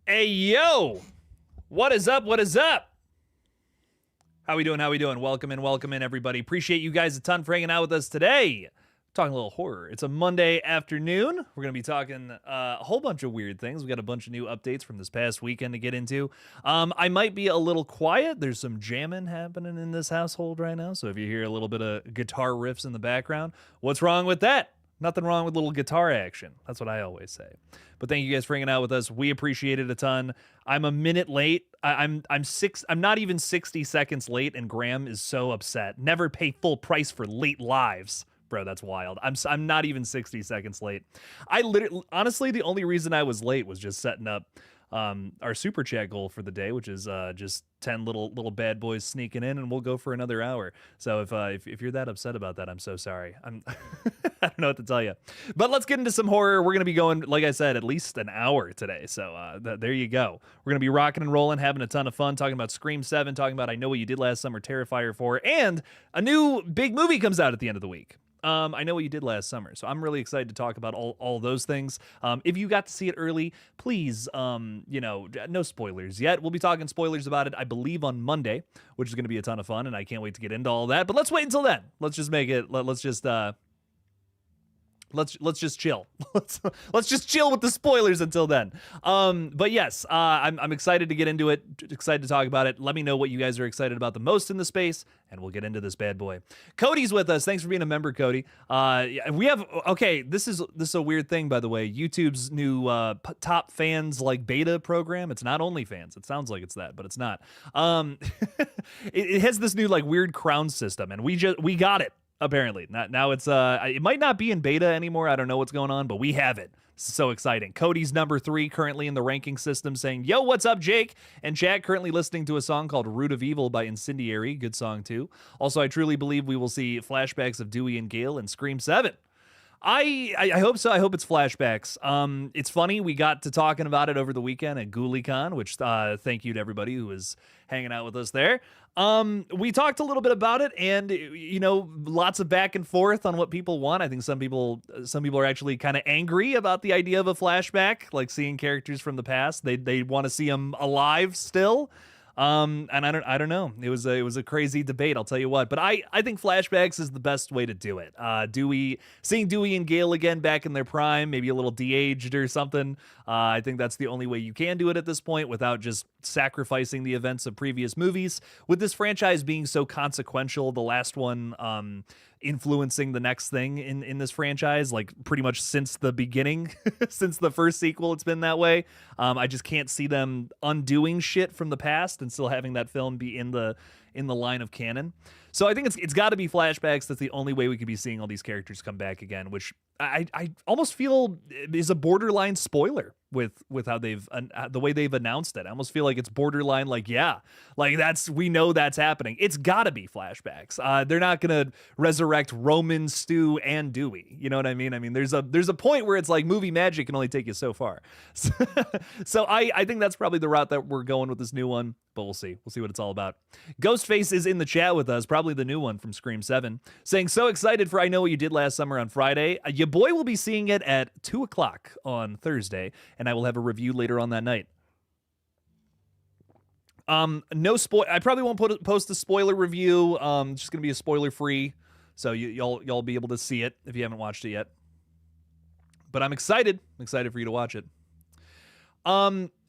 Hey, yo! What is up? What is up? How we doing? How we doing? Welcome in, everybody. Appreciate you guys a ton for hanging out with us today. Talking a little horror. It's a Monday afternoon. We're going to be talking a whole bunch of weird things. We got a bunch of new updates from this past weekend to get into. I might be a little quiet. There's some jamming happening in this household right now. So if you hear a little bit of guitar riffs in the background, what's wrong with that? Nothing wrong with little guitar action. That's what I always say. But thank you guys for hanging out with us. We appreciate it a ton. I'm a minute late. I'm not even 60 seconds late, and Graham is so upset. Never pay full price for late lives. Bro, that's wild. I'm not even 60 seconds late. I literally, honestly, the only reason I was late was just setting up our super chat goal for the day, which is just 10 little bad boys sneaking in, and we'll go for another hour. So if you're that upset about that, I'm so sorry. I don't know what to tell you. But let's get into some horror. We're gonna be going, like I said, at least an hour today. So there you go. We're gonna be rocking and rolling, having a ton of fun, talking about Scream 7, talking about I Know What You Did Last Summer, Terrifier 4, and a new big movie comes out at the end of the week. I Know What You Did Last Summer. So I'm really excited to talk about all those things. If you got to see it early, please, no spoilers yet. We'll be talking spoilers about it, I believe, on Monday, which is going to be a ton of fun, and I can't wait to get into all that. But let's wait until then. Let's just make it, let's just chill. let's just chill with the spoilers until then. But yes, I'm excited to get into it. Excited to talk about it. Let me know what you guys are excited about the most in the space, and we'll get into this bad boy. Cody's with us. Thanks for being a member, Cody. We have This is a weird thing, by the way. YouTube's new top fans like beta program. It's not OnlyFans. It sounds like it's that, but it's not. It has this new like weird crown system, and we got it. Apparently, now it's it might not be in beta anymore. I don't know what's going on, but we have it. So exciting. Cody's number 3 currently in the ranking system, saying, "Yo, what's up, Jake?" And Chad currently listening to a song called "Root of Evil" by Incendiary. Good song too. Also, I truly believe we will see flashbacks of Dewey and Gale in Scream 7. I hope so. I hope it's flashbacks. It's funny, we got to talking about it over the weekend at GullGotha, which thank you to everybody who was hanging out with us there. We talked a little bit about it, and lots of back and forth on what people want. I think some people are actually kind of angry about the idea of a flashback, like seeing characters from the past. They want to see them alive still. And I don't know. It was a crazy debate, I'll tell you what. But I think flashbacks is the best way to do it. Seeing Dewey and Gale again back in their prime, maybe a little de-aged or something. I think that's the only way you can do it at this point without just sacrificing the events of previous movies. With this franchise being so consequential, the last one influencing the next thing in this franchise, like pretty much since the beginning, since the first sequel, it's been that way. I just can't see them undoing shit from the past and still having that film be in the line of canon. So I think it's got to be flashbacks. That's the only way we could be seeing all these characters come back again, which I almost feel is a borderline spoiler with how the way they've announced it. I almost feel like it's borderline we know that's happening. It's got to be flashbacks. They're not gonna resurrect Roman, Stu, and Dewey. You know what I mean? I mean, there's a point where it's like movie magic can only take you so far. So I think that's probably the route that we're going with this new one. But we'll see. We'll see what it's all about. Ghostface is in the chat with us, probably the new one from Scream 7, saying, "So excited for I Know What You Did Last Summer on Friday. Your boy will be seeing it at 2 o'clock on Thursday, and I will have a review later on that night." No spoil. I probably won't post a spoiler review. It's just gonna be a spoiler free, so y'all be able to see it if you haven't watched it yet. But I'm excited. I'm excited for you to watch it.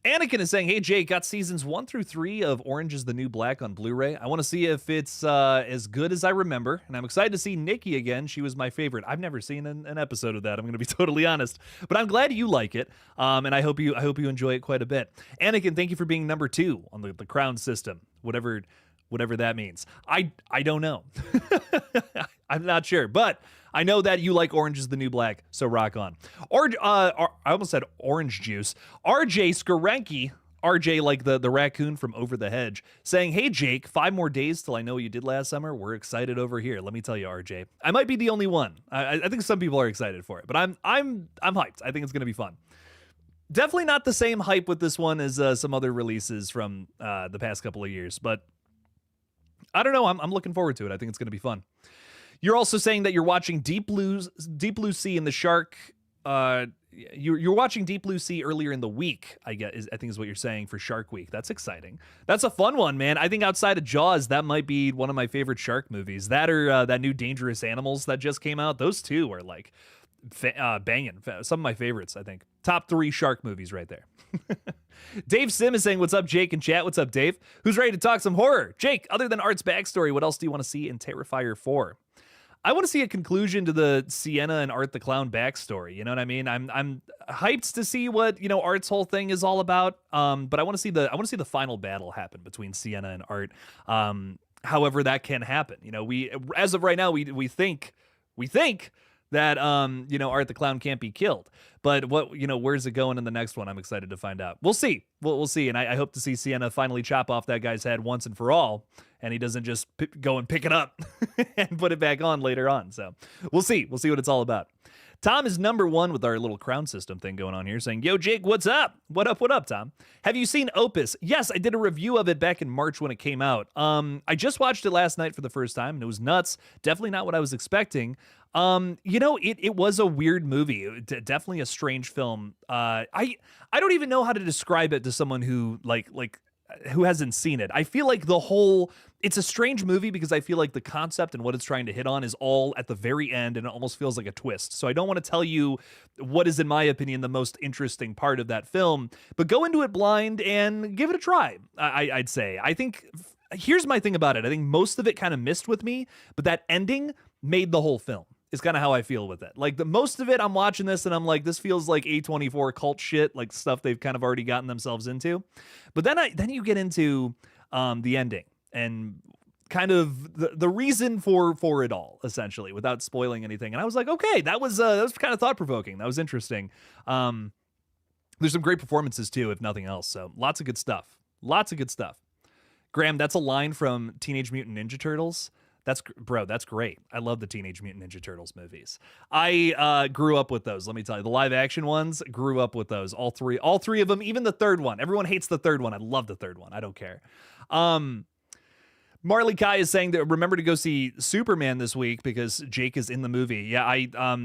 Anakin is saying, "Hey Jake, got seasons 1 through 3 of Orange is the New Black on Blu-ray. I want to see if it's as good as I remember, and I'm excited to see Nikki again. She was my favorite. I've never seen an episode of that. I'm going to be totally honest, but I'm glad you like it, and I hope you enjoy it quite a bit." Anakin, thank you for being number 2 on the crown system, whatever that means. I don't know. I'm not sure, but I know that you like Orange is the New Black, so rock on. Or I almost said orange juice. RJ Skarenki, RJ like the raccoon from Over the Hedge, saying, "Hey Jake, 5 more days till I Know What You Did Last Summer. We're excited over here." Let me tell you, RJ, I might be the only one. I think some people are excited for it, but I'm hyped. I think it's gonna be fun. Definitely not the same hype with this one as some other releases from the past couple of years, but I don't know. I'm looking forward to it. I think it's gonna be fun. You're also saying that you're watching Deep Blue Sea and the Shark you're watching Deep Blue Sea earlier in the week, I think is what you're saying for Shark Week. That's exciting. That's a fun one, man. I think outside of Jaws, that might be one of my favorite shark movies. That or that new Dangerous Animals that just came out. Those two are like banging. Some of my favorites, I think. Top 3 shark movies right there. Dave Sim is saying, what's up, Jake, in chat? What's up, Dave? Who's ready to talk some horror? Jake, other than Art's backstory, what else do you want to see in Terrifier 4? I want to see a conclusion to the Sienna and Art the Clown backstory. You know what I mean? I'm hyped to see what, you know, Art's whole thing is all about. But I want to see the final battle happen between Sienna and Art. However that can happen. You know, as of right now, we think that you know, Art the Clown can't be killed. But what, you know, where's it going in the next one? I'm excited to find out. We'll see. We'll see. And I hope to see Sienna finally chop off that guy's head once and for all, and he doesn't just go and pick it up and put it back on later on. So we'll see. We'll see what it's all about. Tom is number 1 with our little crown system thing going on here, saying, yo, Jake, what's up? What up, Tom? Have you seen Opus? Yes, I did a review of it back in March when it came out. I just watched it last night for the first time, and it was nuts. Definitely not what I was expecting. You know, it was a weird movie. Definitely a strange film. I don't even know how to describe it to someone who who hasn't seen it. I feel like it's a strange movie because I feel like the concept and what it's trying to hit on is all at the very end, and it almost feels like a twist. So I don't want to tell you what is, in my opinion, the most interesting part of that film, but go into it blind and give it a try. I'd say. I think here's my thing about it. I think most of it kind of missed with me, but that ending made the whole film. Is kind of how I feel with it. Like, the most of it, I'm watching this and I'm like, this feels like A24 cult shit, like stuff they've kind of already gotten themselves into. But then you get into the ending and kind of the reason for it all, essentially, without spoiling anything. And I was like, okay, that was kind of thought provoking. That was interesting. There's some great performances too, if nothing else. So lots of good stuff. Graham, that's a line from Teenage Mutant Ninja Turtles. That's great. I love the Teenage Mutant Ninja Turtles movies. I grew up with those. Let me tell you, the live action ones, grew up with those. All three of them, even the third one. Everyone hates the third one. I love the third one. I don't care. Marley Kai is saying that remember to go see Superman this week because Jake is in the movie. Yeah,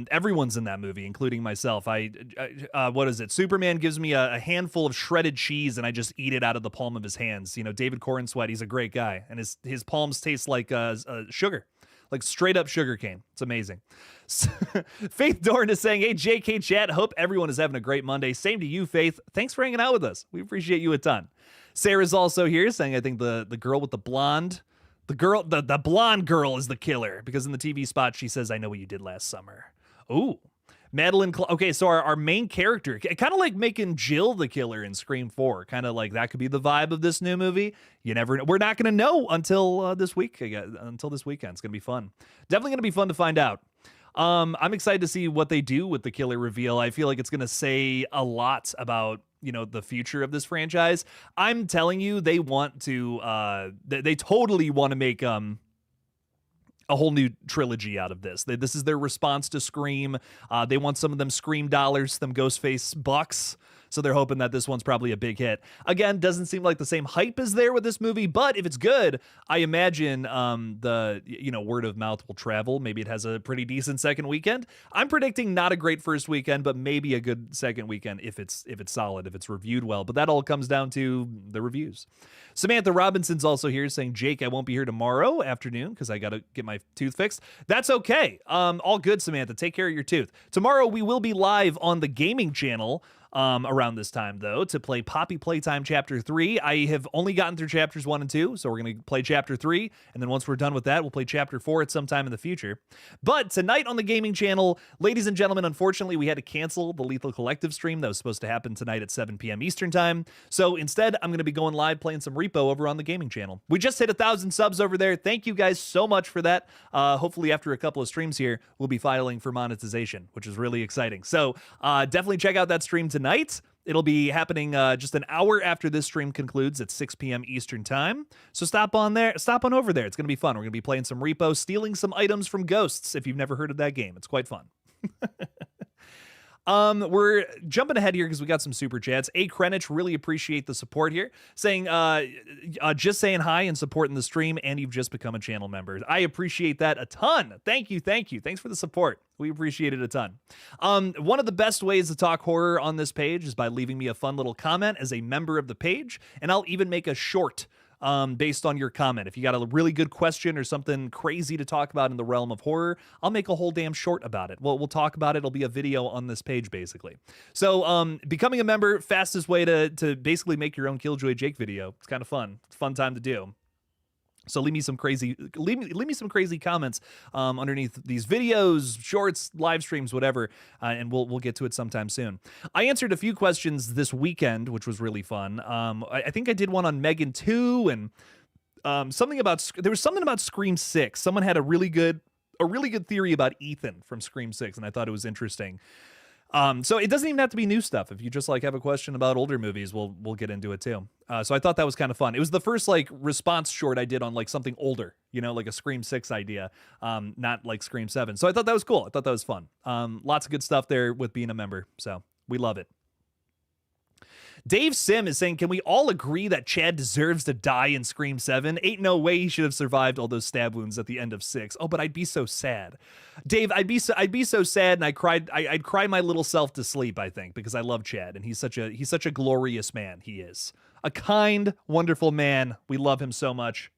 everyone's in that movie, including myself. What is it? Superman gives me a handful of shredded cheese and I just eat it out of the palm of his hands. You know, David Cornsweat, he's a great guy, and his palms taste like sugar. Like straight up sugar cane. It's amazing. Faith Dorn is saying, hey, JK chat, hope everyone is having a great Monday. Same to you, Faith. Thanks for hanging out with us. We appreciate you a ton. Sarah's also here saying, I think the girl with the blonde, the blonde girl is the killer, because in the TV spot, she says, I know what you did last summer. Ooh. Madeline, okay, so our main character, kind of like making Jill the killer in Scream 4, kind of like that could be the vibe of this new movie. You never know. We're not going to know until this week, until this weekend. It's going to be fun. Definitely going to be fun to find out. I'm excited to see what they do with the killer reveal. I feel like it's going to say a lot about, you know, the future of this franchise. I'm telling you, they want to, they totally want to make, a whole new trilogy out of this. This is their response to Scream. They want some of them Scream dollars, them Ghostface bucks. So they're hoping that this one's probably a big hit. Again, doesn't seem like the same hype is there with this movie, but if it's good, I imagine the word of mouth will travel. Maybe it has a pretty decent second weekend. I'm predicting not a great first weekend, but maybe a good second weekend if it's solid, if it's reviewed well. But that all comes down to the reviews. Samantha Robinson's also here saying, Jake, I won't be here tomorrow afternoon because I got to get my tooth fixed. That's okay. All good, Samantha. Take care of your tooth. Tomorrow we will be live on the gaming channel around this time, though, to play Poppy Playtime Chapter 3. I have only gotten through Chapters 1 and 2, so we're going to play Chapter 3, and then once we're done with that, we'll play Chapter 4 at some time in the future. But tonight on the gaming channel, ladies and gentlemen, unfortunately, we had to cancel the Lethal Collective stream that was supposed to happen tonight at 7 p.m. Eastern Time. So instead, I'm going to be going live playing some Repo over on the gaming channel. We just hit 1,000 subs over there. Thank you guys so much for that. Hopefully, after a couple of streams here, we'll be filing for monetization, which is really exciting. So definitely check out that stream tonight. It'll be happening just an hour after this stream concludes at 6 p.m. Eastern Time. So stop on over there. It's going to be fun. We're going to be playing some Repo, stealing some items from Ghosts, if you've never heard of that game. It's quite fun. We're jumping ahead here because we got some super chats. A. Krenich, really appreciate the support here, saying, just saying hi and supporting the stream, and you've just become a channel member. I appreciate that a ton. Thank you. Thanks for the support. We appreciate it a ton. One of the best ways to talk horror on this page is by leaving me a fun little comment as a member of the page, and I'll even make a short based on your comment. If you got a really good question or something crazy to talk about in the realm of horror, I'll make a whole damn short about it. We'll talk about it. It'll be a video on this page, basically. So becoming a member, fastest way to basically make your own KillJoy Jake video. It's kind of fun. It's a fun time to do. So leave me some crazy comments underneath these videos, shorts, live streams, whatever, and we'll get to it sometime soon. I answered a few questions this weekend, which was really fun. I think I did one on Megan 2 and there was something about Scream 6. Someone had a really good theory about Ethan from Scream 6, and I thought it was interesting. So it doesn't even have to be new stuff. If you just like have a question about older movies, we'll get into it too. So I thought that was kind of fun. It was the first like response short I did on like something older, you know, like a Scream 6 idea, not like Scream 7. So I thought that was cool. I thought that was fun. Lots of good stuff there with being a member. So we love it. Dave Sim is saying, can we all agree that Chad deserves to die in Scream 7? Ain't no way he should have survived all those stab wounds at the end of 6. Oh, but I'd be so sad. Dave, I'd be so sad, and I'd cry my little self to sleep, I think, because I love Chad, and he's such a glorious man. He is a kind, wonderful man. We love him so much.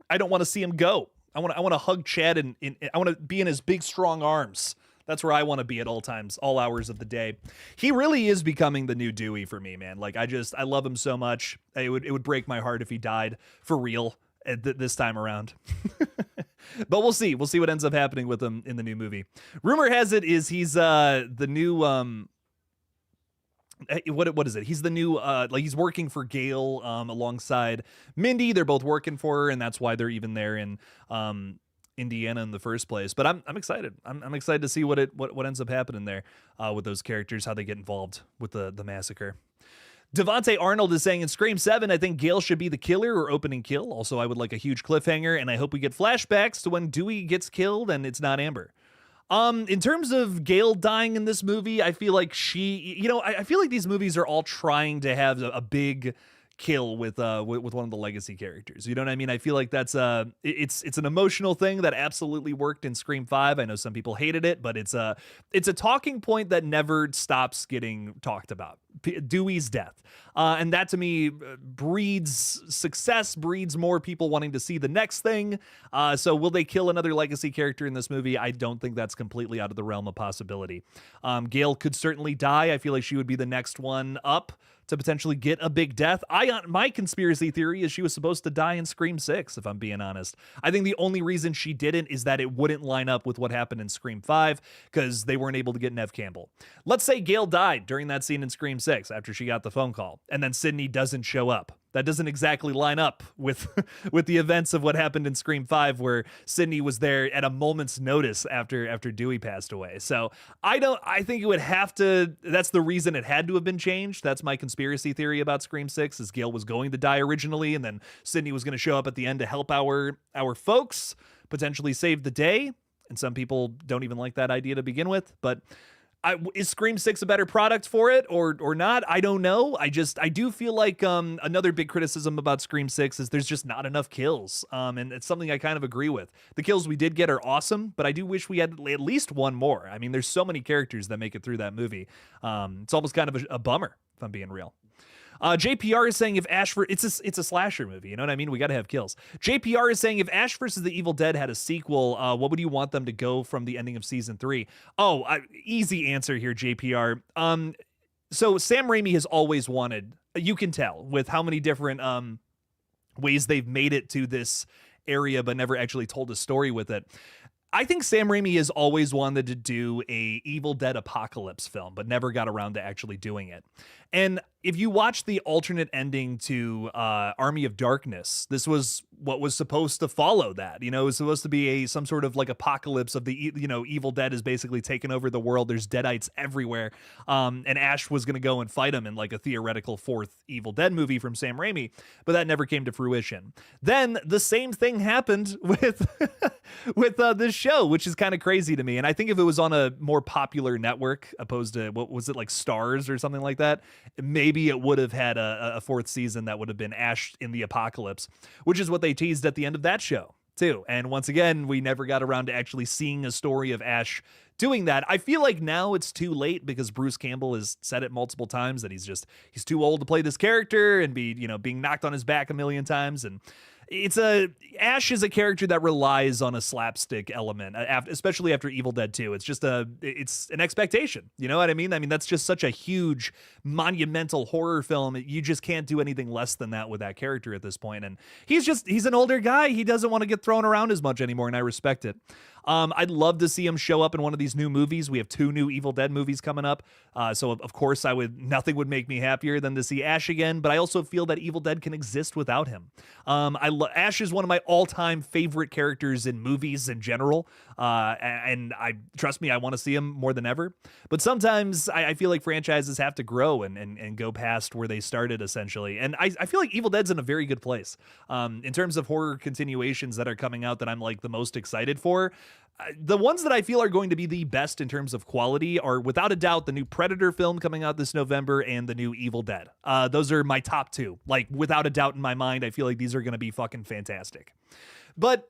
I don't want to see him go. I want to hug Chad and I want to be in his big, strong arms. That's where I want to be at all times, all hours of the day. He really is becoming the new Dewey for me, man. Like, I love him so much. It would break my heart if he died for real this time around. But we'll see. We'll see what ends up happening with him in the new movie. Rumor has it is he's the new what is it? He's the new like he's working for Gail alongside Mindy. They're both working for her, and that's why they're even there in Indiana in the first place. But I'm excited. I'm excited to see what ends up happening there with those characters, how they get involved with the massacre. Devontae Arnold is saying in Scream 7, I think Gail should be the killer or opening kill. Also, I would like a huge cliffhanger, and I hope we get flashbacks to when Dewey gets killed and it's not Amber. In terms of Gail dying in this movie, I feel like I feel like these movies are all trying to have a big kill with one of the legacy characters. You know what I mean? I feel like that's it's an emotional thing that absolutely worked in Scream 5. I know some people hated it, but it's a talking point that never stops getting talked about. Dewey's death. And that to me breeds success, breeds more people wanting to see the next thing. So will they kill another legacy character in this movie? I don't think that's completely out of the realm of possibility. Gail could certainly die. I feel like she would be the next one up to potentially get a big death. My conspiracy theory is she was supposed to die in Scream 6, if I'm being honest. I think the only reason she didn't is that it wouldn't line up with what happened in Scream 5 because they weren't able to get Nev Campbell. Let's say Gail died during that scene in Scream 6 after she got the phone call, and then Sydney doesn't show up. That doesn't exactly line up with the events of what happened in Scream 5, where Sydney was there at a moment's notice after Dewey passed away. So I think it would have to, that's the reason it had to have been changed. That's my conspiracy theory about Scream 6, is Gail was going to die originally, and then Sydney was going to show up at the end to help our folks, potentially save the day. And some people don't even like that idea to begin with, but is Scream 6 a better product for it or not? I don't know. I do feel like another big criticism about Scream 6 is there's just not enough kills. And it's something I kind of agree with. The kills we did get are awesome, but I do wish we had at least one more. I mean, there's so many characters that make it through that movie. It's almost kind of a bummer, if I'm being real. JPR is saying if Ash it's a slasher movie, you know what I mean? We got to have kills. JPR is saying if Ash versus the Evil Dead had a sequel, what would you want them to go from the ending of season 3? Oh, easy answer here, JPR. So Sam Raimi has always wanted, you can tell with how many different ways they've made it to this area, but never actually told a story with it. I think Sam Raimi has always wanted to do a Evil Dead apocalypse film, but never got around to actually doing it. And if you watch the alternate ending to Army of Darkness, this was what was supposed to follow that. You know, it was supposed to be some sort of like apocalypse of the, Evil Dead is basically taken over the world. There's Deadites everywhere. And Ash was going to go and fight him in like a theoretical fourth Evil Dead movie from Sam Raimi, but that never came to fruition. Then the same thing happened with this show, which is kind of crazy to me. And I think if it was on a more popular network opposed to, what was it, like Stars or something like that, maybe it would have had a fourth season that would have been Ash in the Apocalypse, which is what they teased at the end of that show too. And once again, we never got around to actually seeing a story of Ash doing that. I feel like now it's too late because Bruce Campbell has said it multiple times that he's too old to play this character and be, being knocked on his back a million times. And Ash is a character that relies on a slapstick element, especially after Evil Dead 2. It's an expectation. You know what I mean? I mean, that's just such a huge, monumental horror film. You just can't do anything less than that with that character at this point. And he's an older guy. He doesn't want to get thrown around as much anymore, and I respect it. I'd love to see him show up in one of these new movies. We have 2 new Evil Dead movies coming up. So of course nothing would make me happier than to see Ash again, but I also feel that Evil Dead can exist without him. Ash is one of my all-time favorite characters in movies in general. And trust me, I want to see him more than ever. But sometimes I feel like franchises have to grow and go past where they started, essentially. And I feel like Evil Dead's in a very good place. In terms of horror continuations that are coming out that I'm like the most excited for, the ones that I feel are going to be the best in terms of quality are, without a doubt, the new Predator film coming out this November and the new Evil Dead. Those are my top 2. Like, without a doubt in my mind, I feel like these are going to be fucking fantastic. But,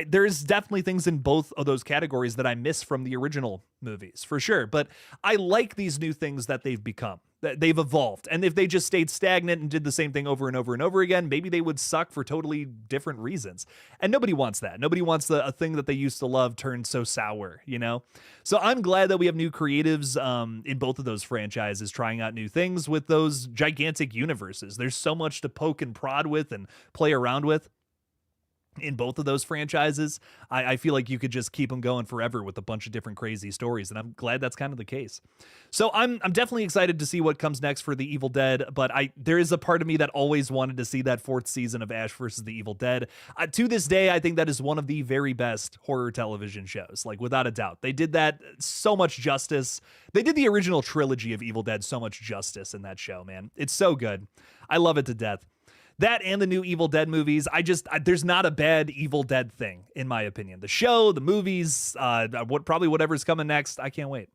there's definitely things in both of those categories that I miss from the original movies, for sure. But I like these new things that they've become. They've evolved. And if they just stayed stagnant and did the same thing over and over and over again, maybe they would suck for totally different reasons. And nobody wants that. Nobody wants a thing that they used to love turned so sour, So I'm glad that we have new creatives in both of those franchises trying out new things with those gigantic universes. There's so much to poke and prod with and play around with. In both of those franchises, I feel like you could just keep them going forever with a bunch of different crazy stories, and I'm glad that's kind of the case. So I'm definitely excited to see what comes next for the Evil Dead, but there is a part of me that always wanted to see that 4th season of Ash vs. the Evil Dead. To this day, I think that is one of the very best horror television shows, like without a doubt. They did that so much justice. They did the original trilogy of Evil Dead so much justice in that show, man. It's so good. I love it to death. That and the new Evil Dead movies, there's not a bad Evil Dead thing, in my opinion. The show, the movies, probably whatever's coming next, I can't wait.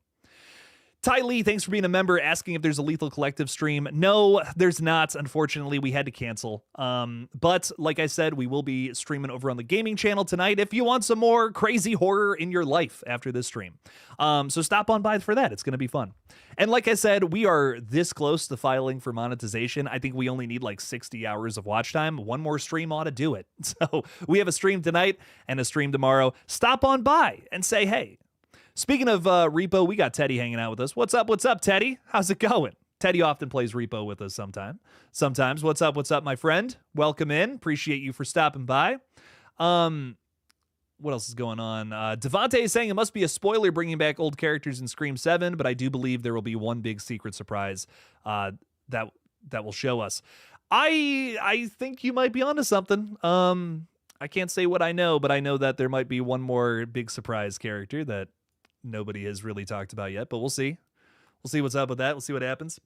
Ty Lee, thanks for being a member, asking if there's a Lethal Collective stream. No, there's not. Unfortunately, we had to cancel. But like I said, we will be streaming over on the gaming channel tonight if you want some more crazy horror in your life after this stream. So stop on by for that. It's going to be fun. And like I said, we are this close to filing for monetization. I think we only need like 60 hours of watch time. One more stream ought to do it. So we have a stream tonight and a stream tomorrow. Stop on by and say hey. Speaking of Repo, we got Teddy hanging out with us. What's up, Teddy? How's it going? Teddy often plays Repo with us sometimes. What's up, my friend? Welcome in. Appreciate you for stopping by. What else is going on? Devontae is saying it must be a spoiler bringing back old characters in Scream 7, but I do believe there will be one big secret surprise that will show us. I think you might be onto something. I can't say what I know, but I know that there might be one more big surprise character that nobody has really talked about yet, but we'll see. We'll see what's up with that. We'll see what happens.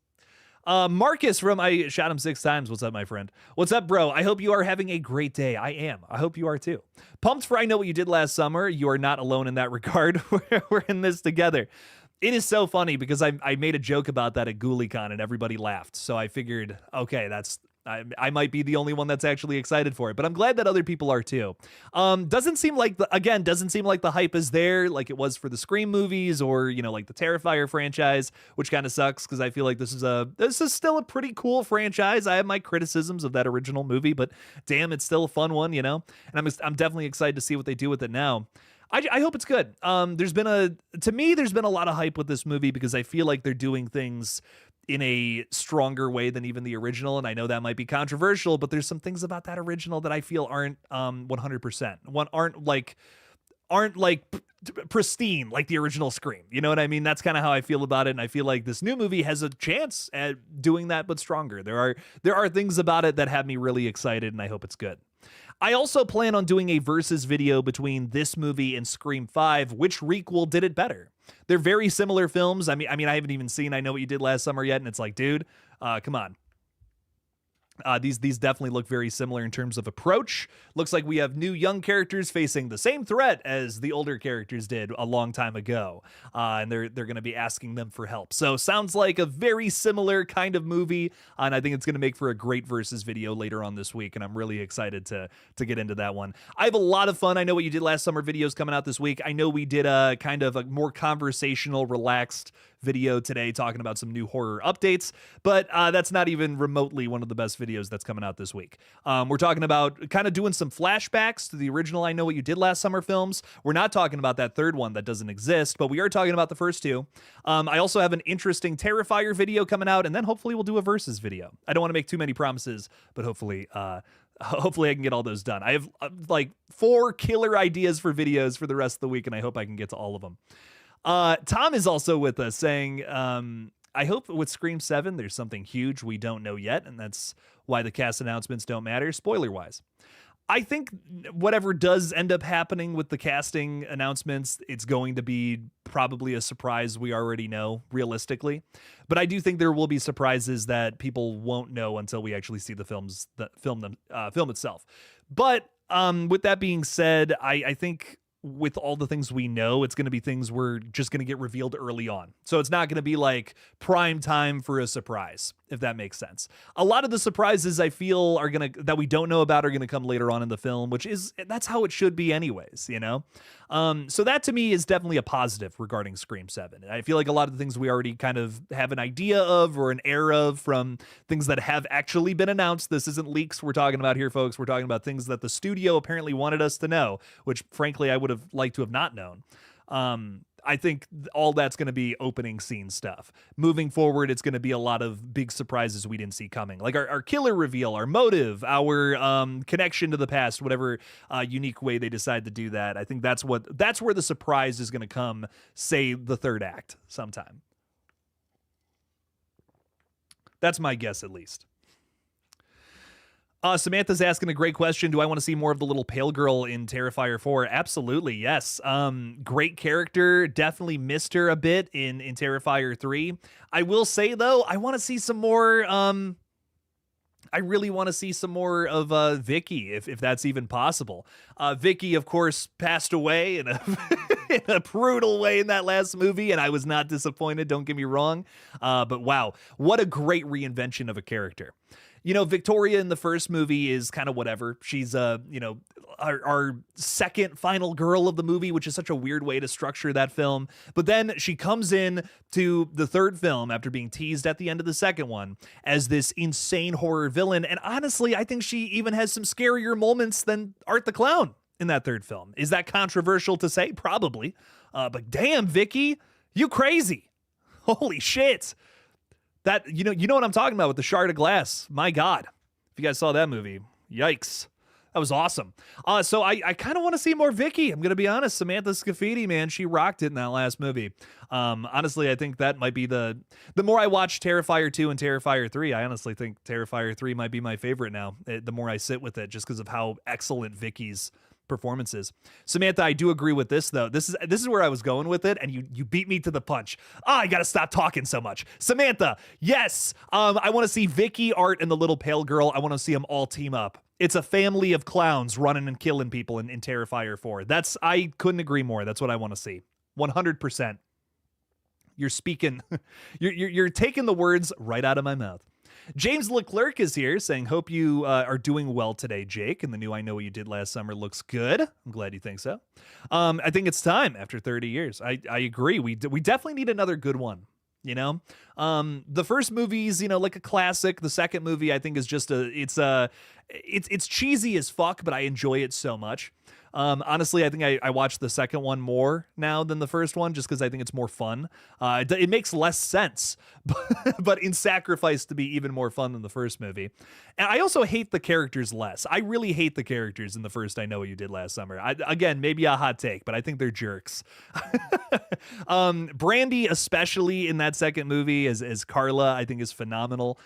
Marcus from I Shot Him 6 Times. What's up, my friend? What's up, bro? I hope you are having a great day. I am. I hope you are too. Pumped for I Know What You Did Last Summer. You are not alone in that regard. We're in this together. It is so funny because I made a joke about that at GhouliCon and everybody laughed. So I figured, okay, I might be the only one that's actually excited for it, but I'm glad that other people are too. Doesn't seem like the hype is there like it was for the Scream movies or, like the Terrifier franchise, which kind of sucks because I feel like this is still a pretty cool franchise. I have my criticisms of that original movie, but damn, it's still a fun one, and I'm definitely excited to see what they do with it now. I hope it's good. There's been a lot of hype with this movie because I feel like they're doing things in a stronger way than even the original, and I know that might be controversial, but there's some things about that original that I feel aren't 100%. Aren't like pristine like the original Scream. You know what I mean? That's kind of how I feel about it, and I feel like this new movie has a chance at doing that, but stronger. There are things about it that have me really excited, and I hope it's good. I also plan on doing a versus video between this movie and Scream 5. Which requel did it better? They're very similar films. I mean, I haven't even seen I Know What You Did Last Summer yet, and it's like, dude, come on. These definitely look very similar in terms of approach. Looks like we have new young characters facing the same threat as the older characters did a long time ago, and they're going to be asking them for help. So sounds like a very similar kind of movie, and I think it's going to make for a great versus video later on this week, and I'm really excited to get into that one. I have a lot of fun. I Know What You Did Last Summer videos coming out this week. I know we did a kind of a more conversational, relaxed video today talking about some new horror updates, but that's not even remotely one of the best videos that's coming out this week. We're talking about kind of doing some flashbacks to the original I Know What You Did Last Summer films. We're not talking about that third one that doesn't exist, but we are talking about the first two. I also have an interesting Terrifier video coming out, and then hopefully we'll do a versus video. I don't want to make too many promises, but hopefully I can get all those done. I have like 4 killer ideas for videos for the rest of the week, and I hope I can get to all of them. Tom is also with us saying, I hope with Scream 7 there's something huge we don't know yet, and that's why the cast announcements don't matter, spoiler-wise. I think whatever does end up happening with the casting announcements, it's going to be probably a surprise we already know, realistically. But I do think there will be surprises that people won't know until we actually see the film itself. But with that being said, I think with all the things we know, it's going to be things we're just going to get revealed early on. So it's not going to be like prime time for a surprise, if that makes sense. A lot of the surprises I feel are that we don't know about are going to come later on in the film, that's how it should be anyways, you know? So that to me is definitely a positive regarding Scream 7. I feel like a lot of the things we already kind of have an idea of or an air of from things that have actually been announced. This isn't leaks we're talking about here, folks. We're talking about things that the studio apparently wanted us to know, which frankly I would have liked to have not known. I think all that's going to be opening scene stuff. Moving forward, it's going to be a lot of big surprises we didn't see coming. Like our killer reveal, our motive, our connection to the past, whatever unique way they decide to do that. I think that's where the surprise is going to come, say the third act sometime. That's my guess, at least. Samantha's asking a great question. Do I want to see more of the little pale girl in Terrifier 4? Absolutely, yes. Great character. Definitely missed her a bit in Terrifier 3. I will say, though, I want to see some more... I really want to see some more of Vicky, if that's even possible. Vicky, of course, passed away in a brutal way in that last movie, and I was not disappointed, don't get me wrong. But wow, what a great reinvention of a character. You know, Victoria in the first movie is kind of whatever. She's, our second final girl of the movie, which is such a weird way to structure that film. But then she comes in to the third film after being teased at the end of the second one as this insane horror villain. And honestly, I think she even has some scarier moments than Art the Clown in that third film. Is that controversial to say? Probably. But damn, Vicky, you crazy. Holy shit. That, you know what I'm talking about with the shard of glass. My God. If you guys saw that movie, yikes. That was awesome. So I kind of want to see more Vicky. I'm going to be honest. Samantha Scafidi, man, she rocked it in that last movie. Honestly, I think that might be the more I watch Terrifier 2 and Terrifier 3, I honestly think Terrifier 3 might be my favorite now, the more I sit with it, just because of how excellent Vicky's performances. Samantha, I do agree with this, though. This is where I was going with it, and you beat me to the punch. I gotta stop talking so much. Samantha, yes, I want to see Vicky, Art, and the little pale girl. I want to see them all team up. It's a family of clowns running and killing people in Terrifier 4. I couldn't agree more. That's what I want to see. 100%. You're speaking, you're taking the words right out of my mouth. James Leclerc is here saying, hope you are doing well today, Jake. And the new I Know What You Did Last Summer looks good. I'm glad you think so. I think it's time after 30 years. I agree. We definitely need another good one. You know, the first movie's, like a classic. The second movie, I think, is just it's cheesy as fuck, but I enjoy it so much. Honestly, I think I watch the second one more now than the first one, just because I think it's more fun. It makes less sense, but in sacrifice to be even more fun than the first movie. And I also hate the characters less. I really hate the characters in the first I Know What You Did Last Summer. Again, maybe a hot take, but I think they're jerks. Brandy, especially in that second movie as Carla, I think is phenomenal.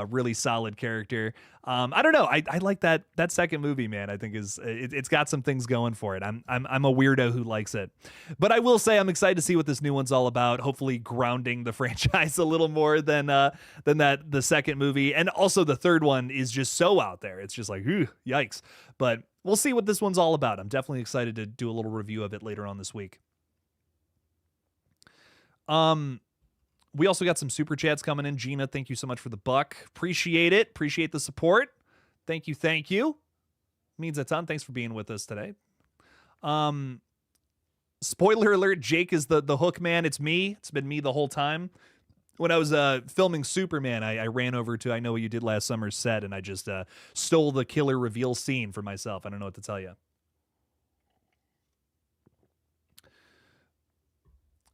Really solid character. I don't know. I like that second movie, man. I think it's got some things going for it. I'm a weirdo who likes it, but I will say I'm excited to see what this new one's all about. Hopefully grounding the franchise a little more than the second movie, and also the third one is just so out there. It's just like, yikes. But we'll see what this one's all about. I'm definitely excited to do a little review of it later on this week. We also got some super chats coming in. Gina, thank you so much for the buck. Appreciate it. Appreciate the support. Thank you. Thank you. Means a ton. Thanks for being with us today. Spoiler alert, Jake is the hook man. It's me. It's been me the whole time. When I was filming Superman, I ran over to I Know What You Did Last Summer's set, and I just stole the killer reveal scene for myself. I don't know what to tell you.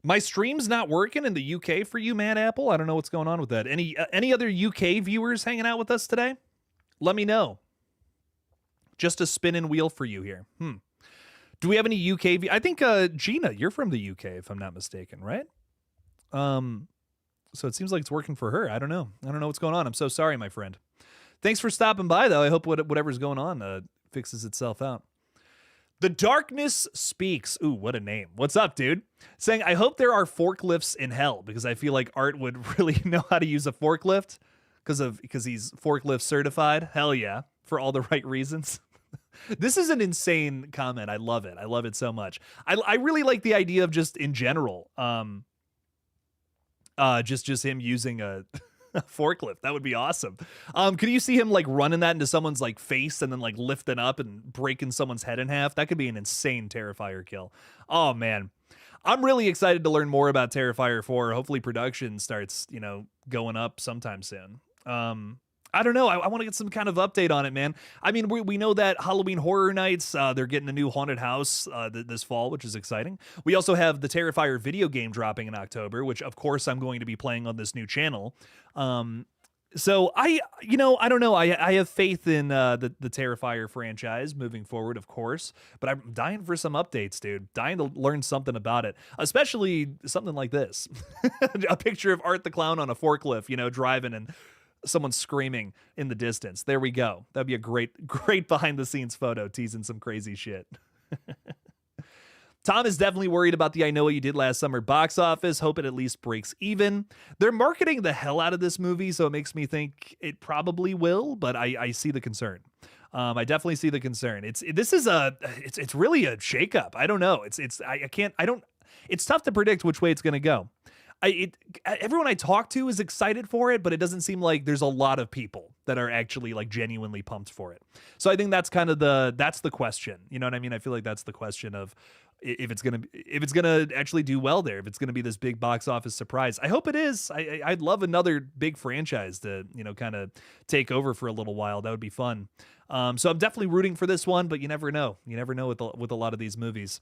My stream's not working in the UK for you, Mad Apple. I don't know what's going on with that. Any other UK viewers hanging out with us today? Let me know. Just a spinning wheel for you here. Do we have any UK? I think Gina, you're from the UK, if I'm not mistaken, right? So it seems like it's working for her. I don't know. I don't know what's going on. I'm so sorry, my friend. Thanks for stopping by, though. I hope whatever's going on fixes itself out. The Darkness Speaks. Ooh, what a name. What's up, dude? Saying, I hope there are forklifts in hell, because I feel like Art would really know how to use a forklift because he's forklift certified. Hell yeah. For all the right reasons. This is an insane comment. I love it. I love it so much. I really like the idea of just in general, just him using a forklift. That would be awesome. Could you see him like running that into someone's like face and then like lifting up and breaking someone's head in half? That could be an insane Terrifier kill. Oh man. I'm really excited to learn more about Terrifier 4. Hopefully production starts, going up sometime soon. I don't know. I want to get some kind of update on it, man. I mean, we know that Halloween Horror Nights, they're getting a new haunted house this fall, which is exciting. We also have the Terrifier video game dropping in October, which of course I'm going to be playing on this new channel. So I don't know. I have faith in the Terrifier franchise moving forward, of course, but I'm dying for some updates, dude. Dying to learn something about it, especially something like this. A picture of Art the Clown on a forklift, driving and someone screaming in the distance. There we go. That'd be a great behind the scenes photo teasing some crazy shit. Tom is definitely worried about the I Know What You Did Last Summer box office. Hope it at least breaks even. They're marketing the hell out of this movie, so it makes me think it probably will, but I see the concern. I definitely see the concern. It's really a shakeup. I don't know. It's tough to predict which way it's going to go. Everyone I talk to is excited for it, but it doesn't seem like there's a lot of people that are actually like genuinely pumped for it. So I think that's kind of that's the question. You know what I mean? I feel like that's the question of if it's gonna actually do well there, if it's gonna be this big box office surprise. I hope it is. I'd love another big franchise to kind of take over for a little while. That would be fun. So I'm definitely rooting for this one, but you never know. You never know with a lot of these movies.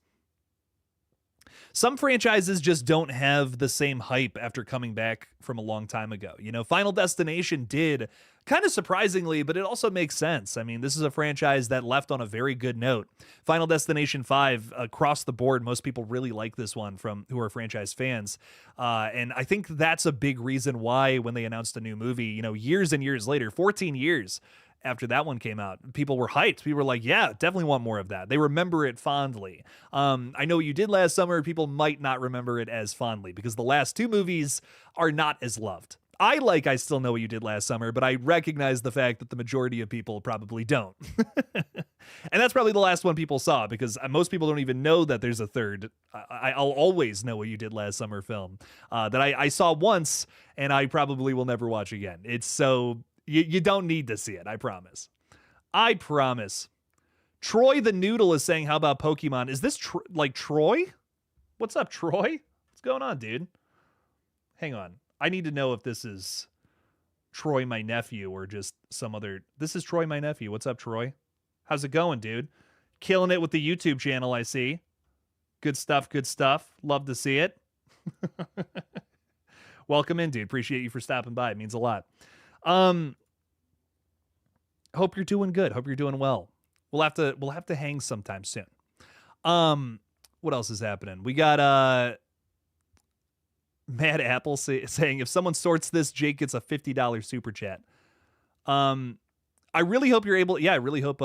Some franchises just don't have the same hype after coming back from a long time ago. Final Destination did, kind of surprisingly, but it also makes sense. I mean, this is a franchise that left on a very good note. Final Destination 5, across the board, most people really like this one who are franchise fans. And I think that's a big reason why when they announced a new movie, years and years later, 14 years after that one came out, people were hyped. People were like, yeah, definitely want more of that. They remember it fondly. I Know What You Did Last Summer, people might not remember it as fondly because the last two movies are not as loved. I Still Know What You Did Last Summer, but I recognize the fact that the majority of people probably don't. And that's probably the last one people saw because most people don't even know that there's a third I'll Always Know What You Did Last Summer film that I saw once and I probably will never watch again. It's so... You don't need to see it, I promise. I promise. Troy the Noodle is saying, how about Pokemon? Is this Troy? What's up, Troy? What's going on, dude? Hang on. I need to know if this is Troy, my nephew, or just some other... This is Troy, my nephew. What's up, Troy? How's it going, dude? Killing it with the YouTube channel, I see. Good stuff, good stuff. Love to see it. Welcome in, dude. Appreciate you for stopping by. It means a lot. Hope you're doing good. Hope you're doing well. We'll have to hang sometime soon. What else is happening? We got Mad Apple saying if someone sorts this, Jake gets a $50 super chat. I really hope you're able. Yeah, I really hope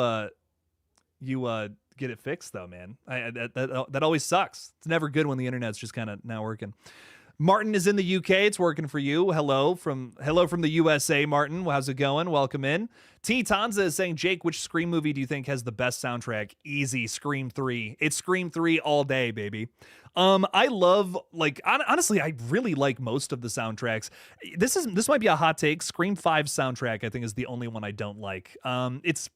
you get it fixed though, man. That always sucks. It's never good when the internet's just kind of not working. Martin is in the UK. It's working for you. Hello from the USA, Martin. How's it going? Welcome in. T. Tanza is saying, Jake, which Scream movie do you think has the best soundtrack? Easy, Scream 3. It's Scream 3 all day, baby. I love, like, honestly, I really like most of the soundtracks. This might be a hot take. Scream 5 soundtrack, I think, is the only one I don't like. It's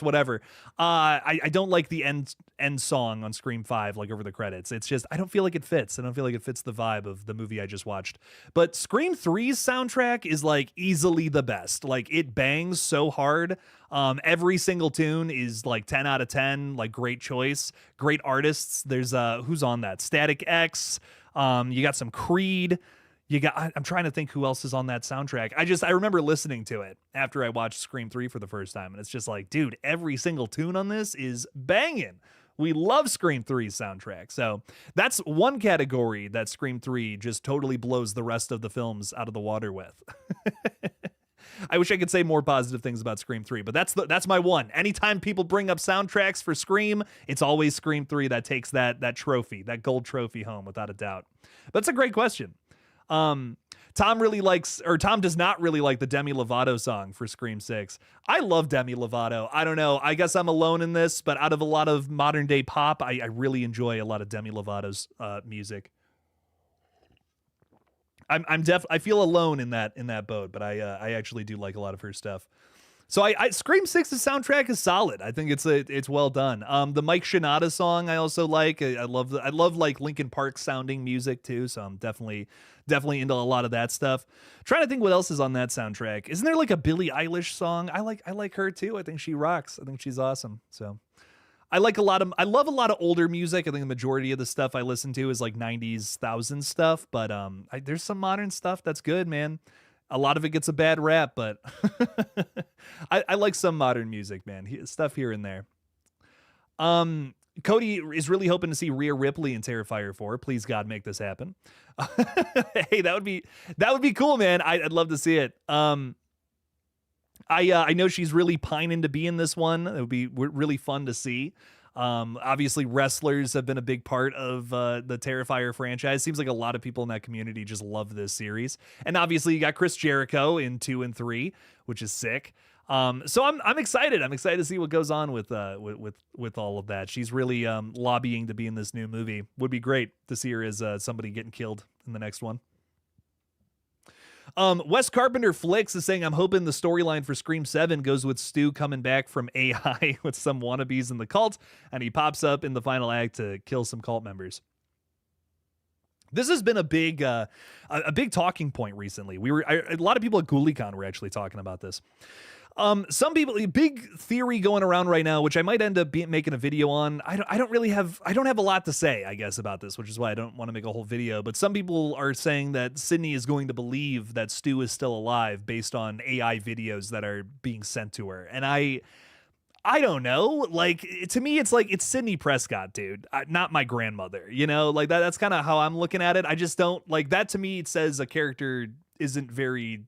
whatever. I don't like the end song on Scream 5, like over the credits. It's just, I don't feel like it fits. I don't feel like it fits the vibe of the movie I just watched. But Scream 3's soundtrack is like easily the best. Like, it bangs so hard. Every single tune is like 10 out of 10, like great choice, great artists. There's who's on that? Static X. You got some Creed. I'm trying to think who else is on that soundtrack. I remember listening to it after I watched Scream 3 for the first time, and it's just like, dude, every single tune on this is banging. We love Scream 3's soundtrack. So that's one category that Scream 3 just totally blows the rest of the films out of the water with. I wish I could say more positive things about Scream 3, but that's my one. Anytime people bring up soundtracks for Scream, it's always Scream 3 that takes that trophy, that gold trophy home, without a doubt. But it's a great question. Tom does not really like the Demi Lovato song for Scream 6. I love Demi Lovato. I don't know. I guess I'm alone in this, but out of a lot of modern day pop, I really enjoy a lot of Demi Lovato's music. I feel alone in that boat, but I actually do like a lot of her stuff. So I Scream 6's soundtrack is solid. I think it's well done. The Mike Shinoda song I also like. I love like Linkin Park sounding music too. So I'm definitely into a lot of that stuff. Trying to think what else is on that soundtrack. Isn't there like a Billie Eilish song? I like her too. I think she rocks. I think she's awesome. So I love a lot of older music. I think the majority of the stuff I listen to is like 90s, 1000s stuff, but there's some modern stuff that's good, man. A lot of it gets a bad rap, but I like some modern music, man. Stuff here and there. Cody is really hoping to see Rhea Ripley in Terrifier 4. Please God, make this happen. Hey, that would be cool, man. I'd love to see it. I know she's really pining to be in this one. It would be really fun to see. Obviously, wrestlers have been a big part of the Terrifier franchise. Seems like a lot of people in that community just love this series. And obviously, you got Chris Jericho in 2 and 3, which is sick. So I'm excited. I'm excited to see what goes on with all of that. She's really lobbying to be in this new movie. Would be great to see her as somebody getting killed in the next one. Wes Carpenter Flicks is saying, I'm hoping the storyline for Scream 7 goes with Stu coming back from AI with some wannabes in the cult, and he pops up in the final act to kill some cult members. This has been a big talking point recently. A lot of people at GullGotha were actually talking about this. Some people, big theory going around right now, which I might end up making a video on. I don't have a lot to say, I guess, about this, which is why I don't want to make a whole video. But some people are saying that Sydney is going to believe that Stu is still alive based on AI videos that are being sent to her. And I don't know. Like, to me, it's like, it's Sydney Prescott, dude, not my grandmother. You know, like that's kind of how I'm looking at it. I just don't like that. To me, it says a character isn't very.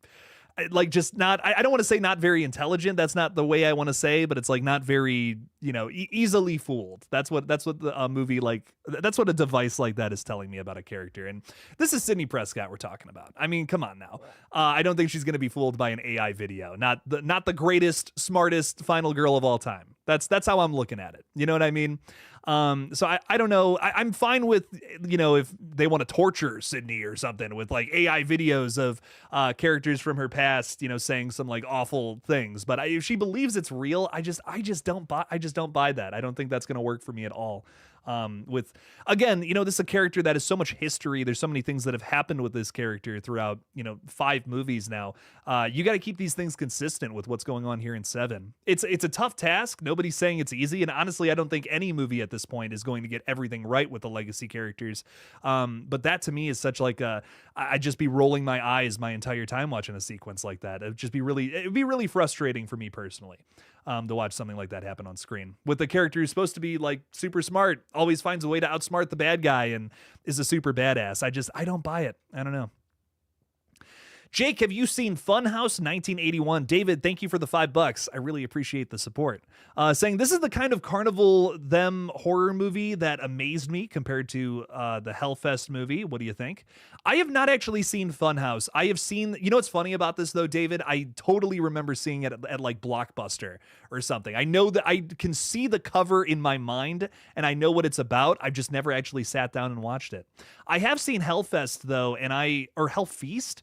Like, just not, I don't want to say not very intelligent. That's not the way I want to say, but it's like not very, easily fooled. That's what the movie, like, that's what a device like that is telling me about a character. And this is Sydney Prescott we're talking about. I mean, come on now. I don't think she's going to be fooled by an AI video. Not the greatest, smartest final girl of all time. That's how I'm looking at it. You know what I mean? So I don't know. I'm fine with, if they want to torture Sydney or something with like AI videos of characters from her past, saying some like awful things. But if she believes it's real, I just don't buy that. I don't think that's going to work for me at all. With, again, this is a character that has so much history. There's so many things that have happened with this character throughout, 5 movies now. You got to keep these things consistent with what's going on here in 7. It's a tough task. Nobody's saying it's easy. And honestly, I don't think any movie at this point is going to get everything right with the legacy characters. But that to me is such like I'd just be rolling my eyes my entire time watching a sequence like that. It'd be really frustrating for me personally. To watch something like that happen on screen with the character who's supposed to be like super smart, always finds a way to outsmart the bad guy and is a super badass. I don't buy it. I don't know. Jake, have you seen Funhouse 1981? David, thank you for the $5. I really appreciate the support. Saying this is the kind of carnival them horror movie that amazed me compared to the Hellfest movie. What do you think? I have not actually seen Funhouse. I have seen, you know what's funny about this though, David? I totally remember seeing it at like Blockbuster or something. I know that I can see the cover in my mind and I know what it's about. I've just never actually sat down and watched it. I have seen Hellfest though, or Hellfeast.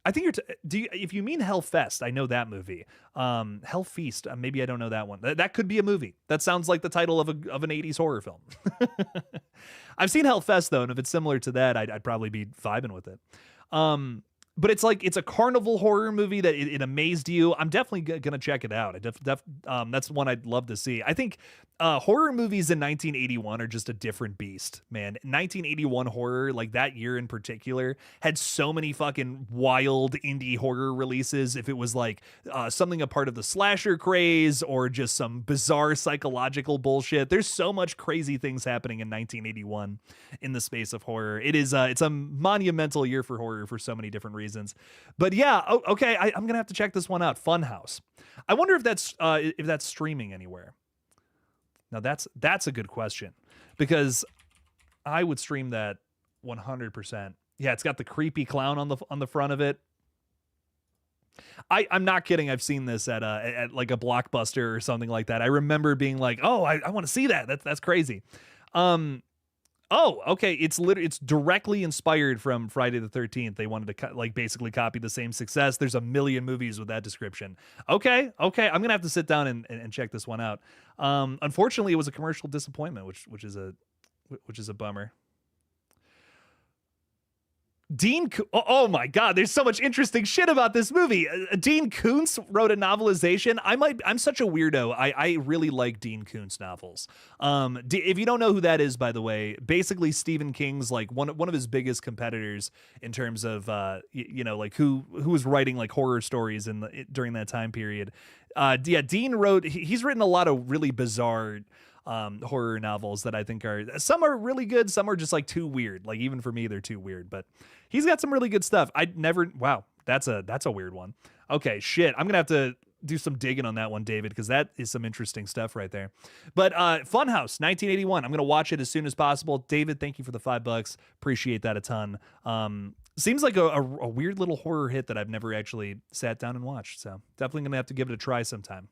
I think if you mean Hellfest, I know that movie. Hellfeast, maybe I don't know that one. That could be a movie. That sounds like the title of an 80s horror film. I've seen Hellfest though, and if it's similar to that, I'd probably be vibing with it. But it's a carnival horror movie that it amazed you. I'm definitely gonna check it out. That's one I'd love to see. I think horror movies in 1981 are just a different beast, man. 1981 horror, like that year in particular, had so many fucking wild indie horror releases. If it was like something a part of the slasher craze or just some bizarre psychological bullshit, there's so much crazy things happening in 1981 in the space of horror. It's a monumental year for horror for so many different reasons. But yeah, okay, I'm gonna have to check this one out. Funhouse. I wonder if that's streaming anywhere. Now that's a good question because I would stream that 100%. Yeah, it's got the creepy clown on the front of it. I'm not kidding. I've seen this at like a Blockbuster or something like that. I remember being like, oh, I want to see that. That's crazy. Oh, okay. It's directly inspired from Friday the 13th. They wanted to basically copy the same success. There's a million movies with that description. Okay. I'm gonna have to sit down and check this one out. Unfortunately, it was a commercial disappointment, which is a bummer. Oh my God, there's so much interesting shit about this movie. Dean Koontz wrote a novelization. I'm such a weirdo. I really like Dean Koontz novels. If you don't know who that is, by the way, basically Stephen King's like one of his biggest competitors in terms of like who was writing like horror stories during that time period. Dean he's written a lot of really bizarre horror novels that I think some are really good, some are just like too weird. Like even for me, they're too weird, but he's got some really good stuff. Wow, that's a weird one. Okay, shit. I'm gonna have to do some digging on that one, David, because that is some interesting stuff right there. But Funhouse 1981, I'm gonna watch it as soon as possible. David, thank you for the $5. Appreciate that a ton. Seems like a weird little horror hit that I've never actually sat down and watched, so definitely gonna have to give it a try sometime.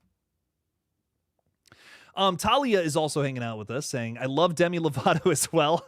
Talia is also hanging out with us saying, I love Demi Lovato as well.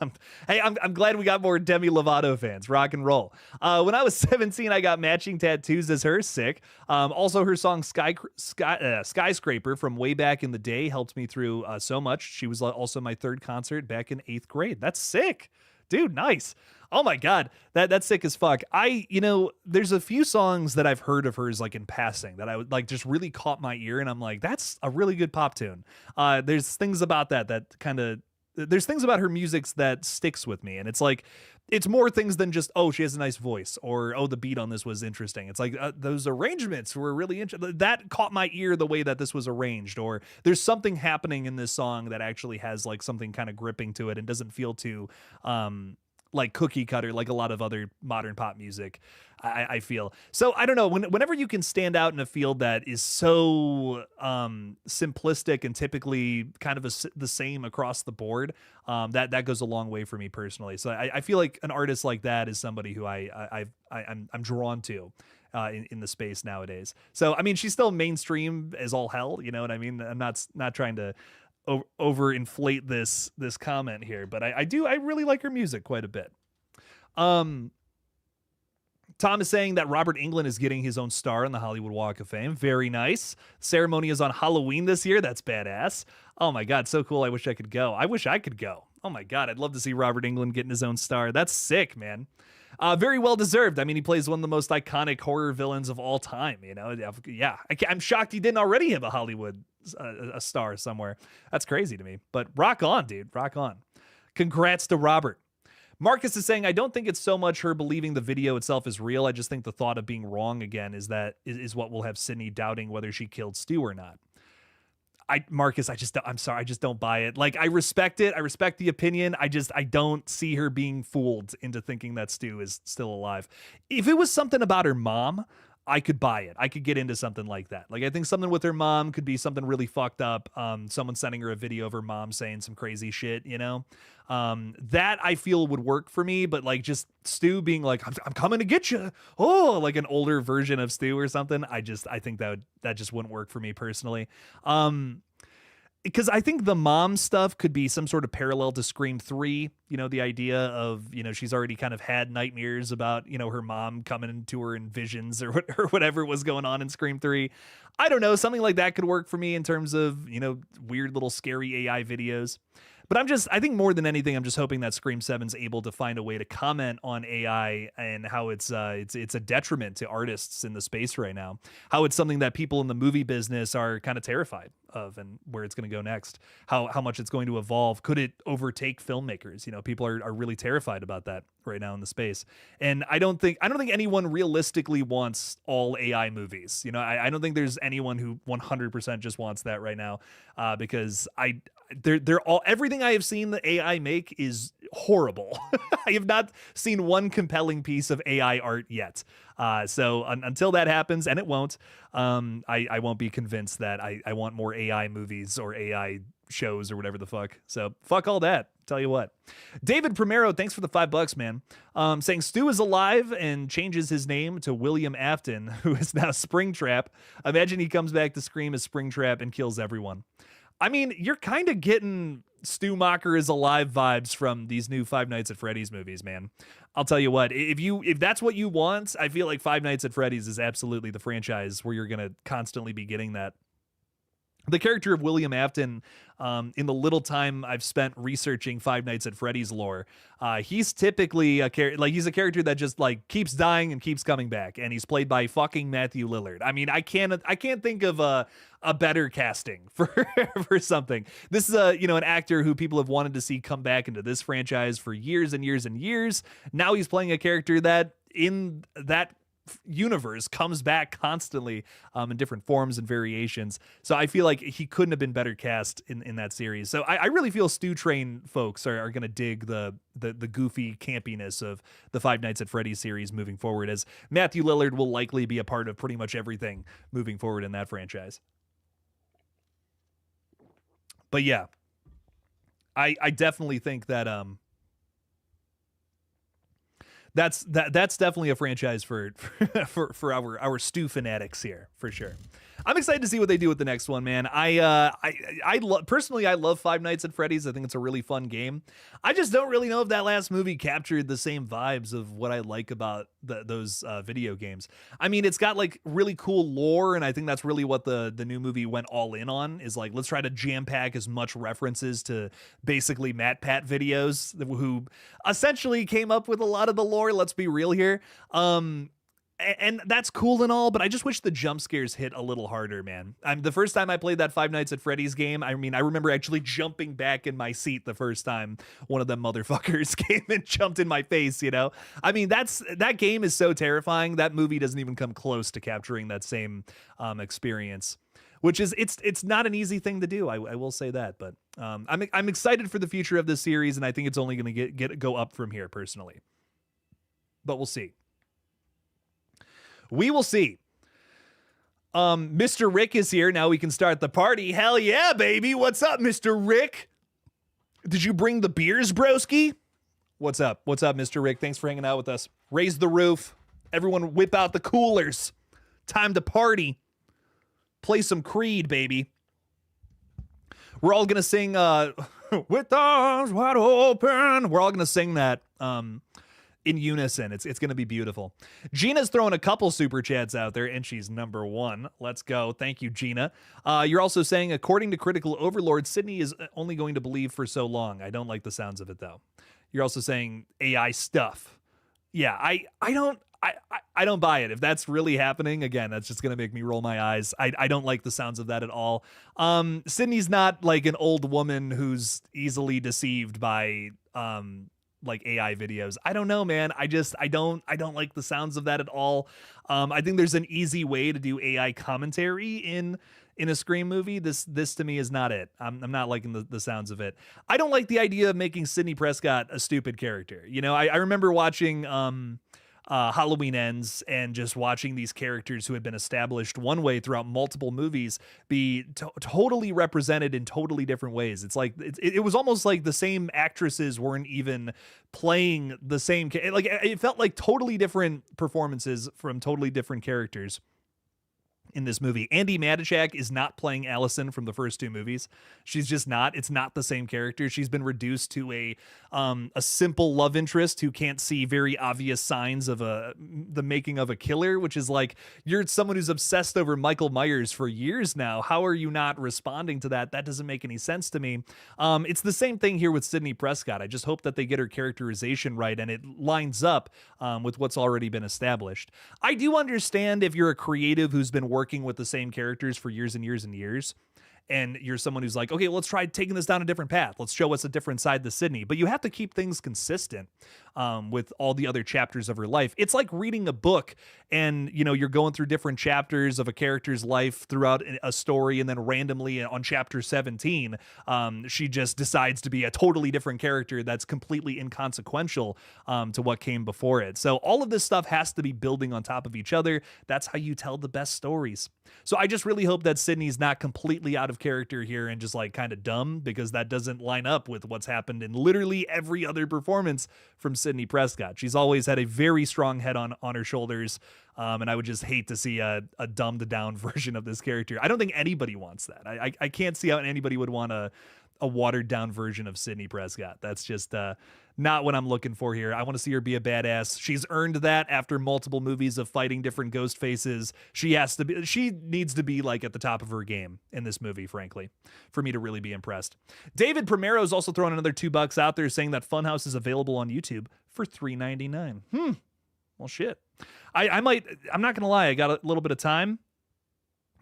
I'm glad we got more Demi Lovato fans. Rock and roll. When I was 17, I got matching tattoos as her. Sick. Also, her song Skyscraper from way back in the day helped me through so much. She was also my third concert back in 8th grade. That's sick. Dude, nice. Oh my God, that's sick as fuck. There's a few songs that I've heard of hers like in passing that I would like just really caught my ear, and I'm like, that's a really good pop tune. There's things about there's things about her music that sticks with me, and it's like it's more things than just, oh, she has a nice voice, or oh, the beat on this was interesting. It's like those arrangements were really interesting. That caught my ear the way that this was arranged, or there's something happening in this song that actually has like something kind of gripping to it and doesn't feel too like cookie cutter like a lot of other modern pop music. I feel so. I don't know, whenever you can stand out in a field that is so simplistic and typically kind of the same across the board, that goes a long way for me personally. So I feel like an artist like that is somebody who I'm drawn to in the space nowadays. So I mean, she's still mainstream as all hell, you know what I mean? I'm not trying to overinflate this comment here, but I really like her music quite a bit. Tom is saying that Robert Englund is getting his own star on the Hollywood Walk of Fame. Very nice. Ceremony is on Halloween this year. That's badass. Oh my God, so cool. I wish I could go. I wish I could go. Oh my God, I'd love to see Robert Englund getting his own star. That's sick, man. Very well deserved. I mean, he plays one of the most iconic horror villains of all time. You know, yeah. I'm shocked he didn't already have a Hollywood a star somewhere. That's crazy to me. But rock on, dude. Rock on. Congrats to Robert. Marcus is saying, I don't think it's so much her believing the video itself is real. I just think the thought of being wrong again is what will have Sydney doubting whether she killed Stu or not. Marcus, I'm sorry, I just don't buy it. Like, I respect it. I respect the opinion. I don't see her being fooled into thinking that Stu is still alive. If it was something about her mom, I could buy it. I could get into something like that. Like, I think something with her mom could be something really fucked up. Someone sending her a video of her mom saying some crazy shit, you know? That I feel would work for me, but like just Stu being like, I'm coming to get you. Oh, like an older version of Stu or something. I think that just wouldn't work for me personally. Because I think the mom stuff could be some sort of parallel to Scream 3, you know, the idea of, you know, she's already kind of had nightmares about, you know, her mom coming to her in visions or whatever was going on in Scream 3. I don't know, something like that could work for me in terms of, you know, weird little scary AI videos. But I think more than anything, I'm just hoping that Scream 7's able to find a way to comment on AI and how it's a detriment to artists in the space right now. How it's something that people in the movie business are kind of terrified of, and where it's going to go next. How much it's going to evolve. Could it overtake filmmakers? You know, people are really terrified about that right now in the space. And I don't think anyone realistically wants all AI movies. You know, I don't think there's anyone who 100% just wants that right now, because they're all, everything I have seen the AI make is horrible. I have not seen one compelling piece of AI art yet. So until that happens, and it won't, I won't be convinced that I want more AI movies or AI shows or whatever the fuck. So fuck all that. Tell you what. David Primero, thanks for the $5, man. Saying Stu is alive and changes his name to William Afton, who is now Springtrap. Imagine he comes back to Scream as Springtrap and kills everyone. I mean, you're kind of getting Stu Macher is alive vibes from these new Five Nights at Freddy's movies, man. I'll tell you what, if that's what you want, I feel like Five Nights at Freddy's is absolutely the franchise where you're going to constantly be getting that. The character of William Afton, in the little time I've spent researching Five Nights at Freddy's lore, he's typically he's a character that just like keeps dying and keeps coming back, and he's played by fucking Matthew Lillard. I mean, I can't think of a better casting for for something. This is an actor who people have wanted to see come back into this franchise for years and years and years. Now he's playing a character that in that universe comes back constantly in different forms and variations. So I feel like he couldn't have been better cast in that series. So I really feel Stu Train folks are going to dig the goofy campiness of the Five Nights at Freddy's series moving forward, as Matthew Lillard will likely be a part of pretty much everything moving forward in that franchise. But yeah, I definitely think that that's definitely a franchise for our Stu fanatics here, for sure. I'm excited to see what they do with the next one, man. Personally, I love Five Nights at Freddy's. I think it's a really fun game. I just don't really know if that last movie captured the same vibes of what I like about those video games. I mean, it's got like really cool lore, and I think that's really what the new movie went all in on, is like, let's try to jam pack as much references to basically Matt Pat videos, who essentially came up with a lot of the lore. Let's be real here. And that's cool and all, but I just wish the jump scares hit a little harder, man. The first time I played that Five Nights at Freddy's game, I mean, I remember actually jumping back in my seat the first time one of them motherfuckers came and jumped in my face, you know? I mean, that game is so terrifying. That movie doesn't even come close to capturing that same experience, which is, it's not an easy thing to do. I will say that, but I'm excited for the future of this series, and I think it's only going to go up from here personally. But we'll see. We will see. Mr. Rick is here. Now we can start the party. Hell yeah, baby. What's up, Mr. Rick? Did you bring the beers, broski? What's up? What's up, Mr. Rick? Thanks for hanging out with us. Raise the roof. Everyone whip out the coolers. Time to party. Play some Creed, baby. We're all going to sing with arms wide open. We're all going to sing that in unison. It's going to be beautiful. Gina's throwing a couple super chats out there, and she's number one. Let's go. Thank you, Gina. You're also saying, according to Critical Overlord, Sydney is only going to believe for so long. I don't like the sounds of it, though. You're also saying AI stuff. Yeah, I don't buy it. If that's really happening, again, that's just going to make me roll my eyes. I don't like the sounds of that at all. Sydney's not like an old woman who's easily deceived by like AI videos. I don't know, man. I don't like the sounds of that at all. I think there's an easy way to do AI commentary in a Scream movie. This to me is not it. I'm not liking the sounds of it. I don't like the idea of making Sidney Prescott a stupid character. You know, I remember watching Halloween Ends and just watching these characters who had been established one way throughout multiple movies be totally represented in totally different ways. It's like it was almost like the same actresses weren't even playing the same. Like it felt like totally different performances from totally different characters in this movie. Andi Matichak is not playing Allison from the first two movies. She's just not. It's not the same character. She's been reduced to a simple love interest who can't see very obvious signs of the making of a killer, which is like, you're someone who's obsessed over Michael Myers for years now. How are you not responding to that? That doesn't make any sense to me. It's the same thing here with Sidney Prescott. I just hope that they get her characterization right and it lines up with what's already been established. I do understand if you're a creative who's been working with the same characters for years and years and years, and you're someone who's like, okay, let's try taking this down a different path. Let's show us a different side to Sydney. But you have to keep things consistent with all the other chapters of her life. It's like reading a book and, you know, you're going through different chapters of a character's life throughout a story. And then randomly on chapter 17, she just decides to be a totally different character that's completely inconsequential to what came before it. So all of this stuff has to be building on top of each other. That's how you tell the best stories. So I just really hope that Sydney's not completely out of character here and just like kind of dumb, because that doesn't line up with what's happened in literally every other performance from Sidney Prescott. She's always had a very strong head on her shoulders. And I would just hate to see a dumbed down version of this character. I don't think anybody wants that. I can't see how anybody would want a watered down version of Sidney Prescott. That's just not what I'm looking for here. I want to see her be a badass. She's earned that after multiple movies of fighting different ghost faces. She needs to be like at the top of her game in this movie, frankly, for me to really be impressed. David Primero's also throwing another $2 out there saying that Funhouse is available on YouTube for $3.99. Well, shit. I'm not gonna lie, I got a little bit of time